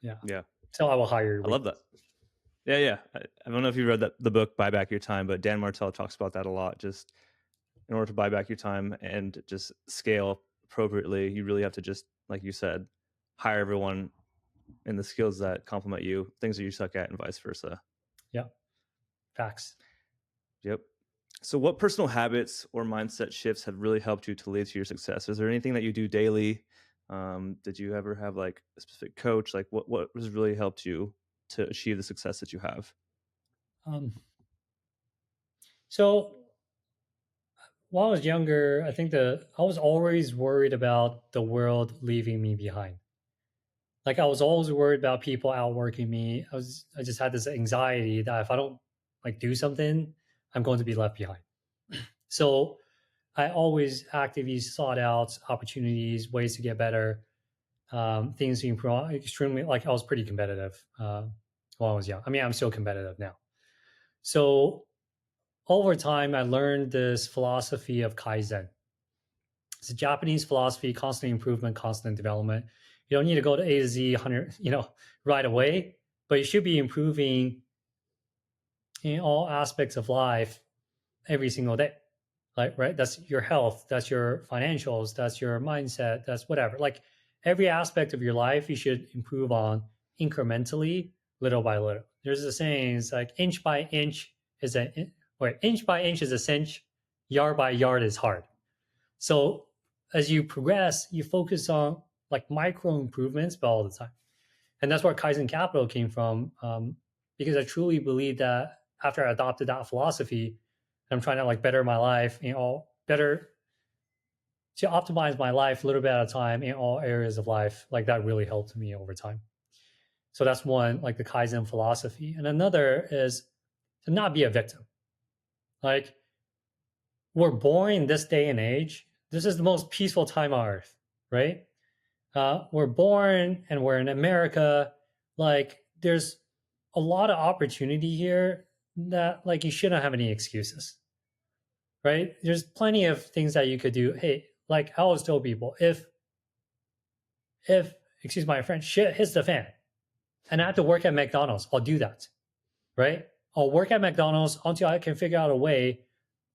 Speaker 2: Yeah. So I will hire you.
Speaker 1: I love that. Yeah. I don't know if you read the book, Buy Back Your Time, but Dan Martell talks about that a lot. Just in order to buy back your time and just scale appropriately, you really have to just, like you said, hire everyone in the skills that complement you, things that you suck at, and vice versa.
Speaker 2: Yeah. Facts.
Speaker 1: Yep. So what personal habits or mindset shifts have really helped you to lead to your success? Is there anything that you do daily? Did you ever have like a specific coach? Like what has really helped you to achieve the success that you have?
Speaker 2: So while I was younger, I think I was always worried about the world leaving me behind. Like, I was always worried about people outworking me. I just had this anxiety that if I don't like do something, I'm going to be left behind. So I always actively sought out opportunities, ways to get better, things to improve. Extremely, like, I was pretty competitive while I was young. I mean, I'm still competitive now. So over time, I learned this philosophy of Kaizen. It's a Japanese philosophy: constant improvement, constant development. You don't need to go to A to Z 100, right away, but you should be improving in all aspects of life every single day. Like, right? That's your health, that's your financials, that's your mindset, that's whatever. Like, every aspect of your life you should improve on incrementally, little by little. There's a saying, it's like inch by inch is a cinch, yard by yard is hard. So as you progress, you focus on like micro improvements, but all the time. And that's where Kaizen Capital came from, because I truly believe that after I adopted that philosophy, I'm trying to like better my life, better to optimize my life a little bit at a time in all areas of life. Like, that really helped me over time. So that's one, like the Kaizen philosophy. And another is to not be a victim. Like, we're born in this day and age. This is the most peaceful time on earth, right? We're born and we're in America. Like, there's a lot of opportunity here that, like, you shouldn't have any excuses, right? There's plenty of things that you could do. Hey, like, I always tell people, if excuse my French, shit hits the fan and I have to work at McDonald's, I'll do that, right? I'll work at McDonald's until I can figure out a way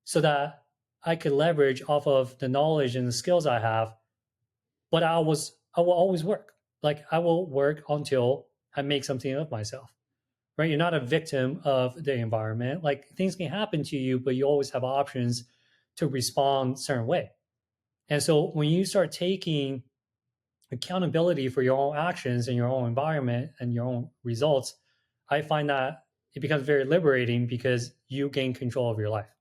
Speaker 2: so that I could leverage off of the knowledge and the skills I have. But I will always work. Like I will work until I make something of myself. Right? You're not a victim of the environment. Like things can happen to you, but you always have options to respond a certain way. And so when you start taking accountability for your own actions and your own environment and your own results, I find that it becomes very liberating because you gain control of your life.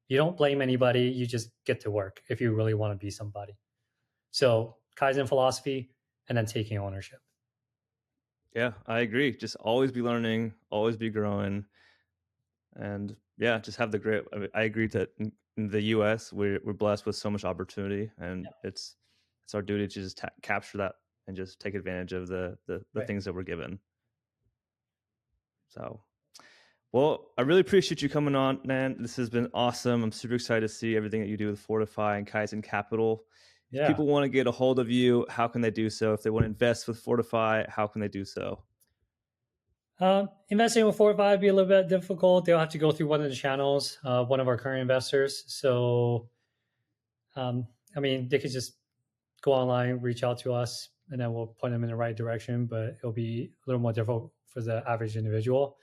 Speaker 2: You don't blame anybody. You just get to work if you really want to be somebody. So Kaizen philosophy and then taking ownership.
Speaker 1: Yeah, I agree. Just always be learning, always be growing. And yeah, just have the grit. I agree that in the US, we're blessed with so much opportunity, and it's our duty to just capture that and just take advantage of the right. things that we're given. So, well, I really appreciate you coming on, Nan. This has been awesome. I'm super excited to see everything that you do with Fortify and Kaizen Capital. If people want to get a hold of you, how can they do so? If they want to invest with Fortify, how can they do so?
Speaker 2: Investing with Fortify would be a little bit difficult. They'll have to go through one of the channels, one of our current investors. So, I mean, they could just go online, reach out to us, and then we'll point them in the right direction. But it'll be a little more difficult for the average individual.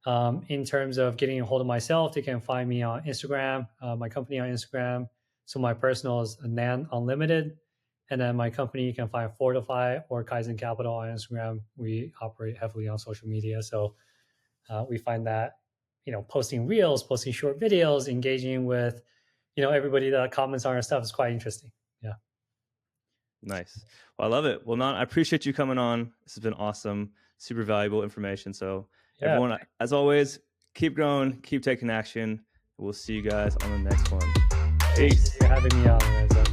Speaker 2: In terms of getting a hold of myself, they can find me on Instagram, my company on Instagram. So my personal is Nan Unlimited. And then my company, you can find Fortify or Kaizen Capital on Instagram. We operate heavily on social media. So we find that, posting reels, posting short videos, engaging with, everybody that comments on our stuff is quite interesting. Yeah.
Speaker 1: Nice. Well, I love it. Well, Nan, I appreciate you coming on. This has been awesome, super valuable information. So everyone, as always, keep growing, keep taking action. We'll see you guys on the next one.
Speaker 2: Peace. Thanks for having me on, Lorenzo.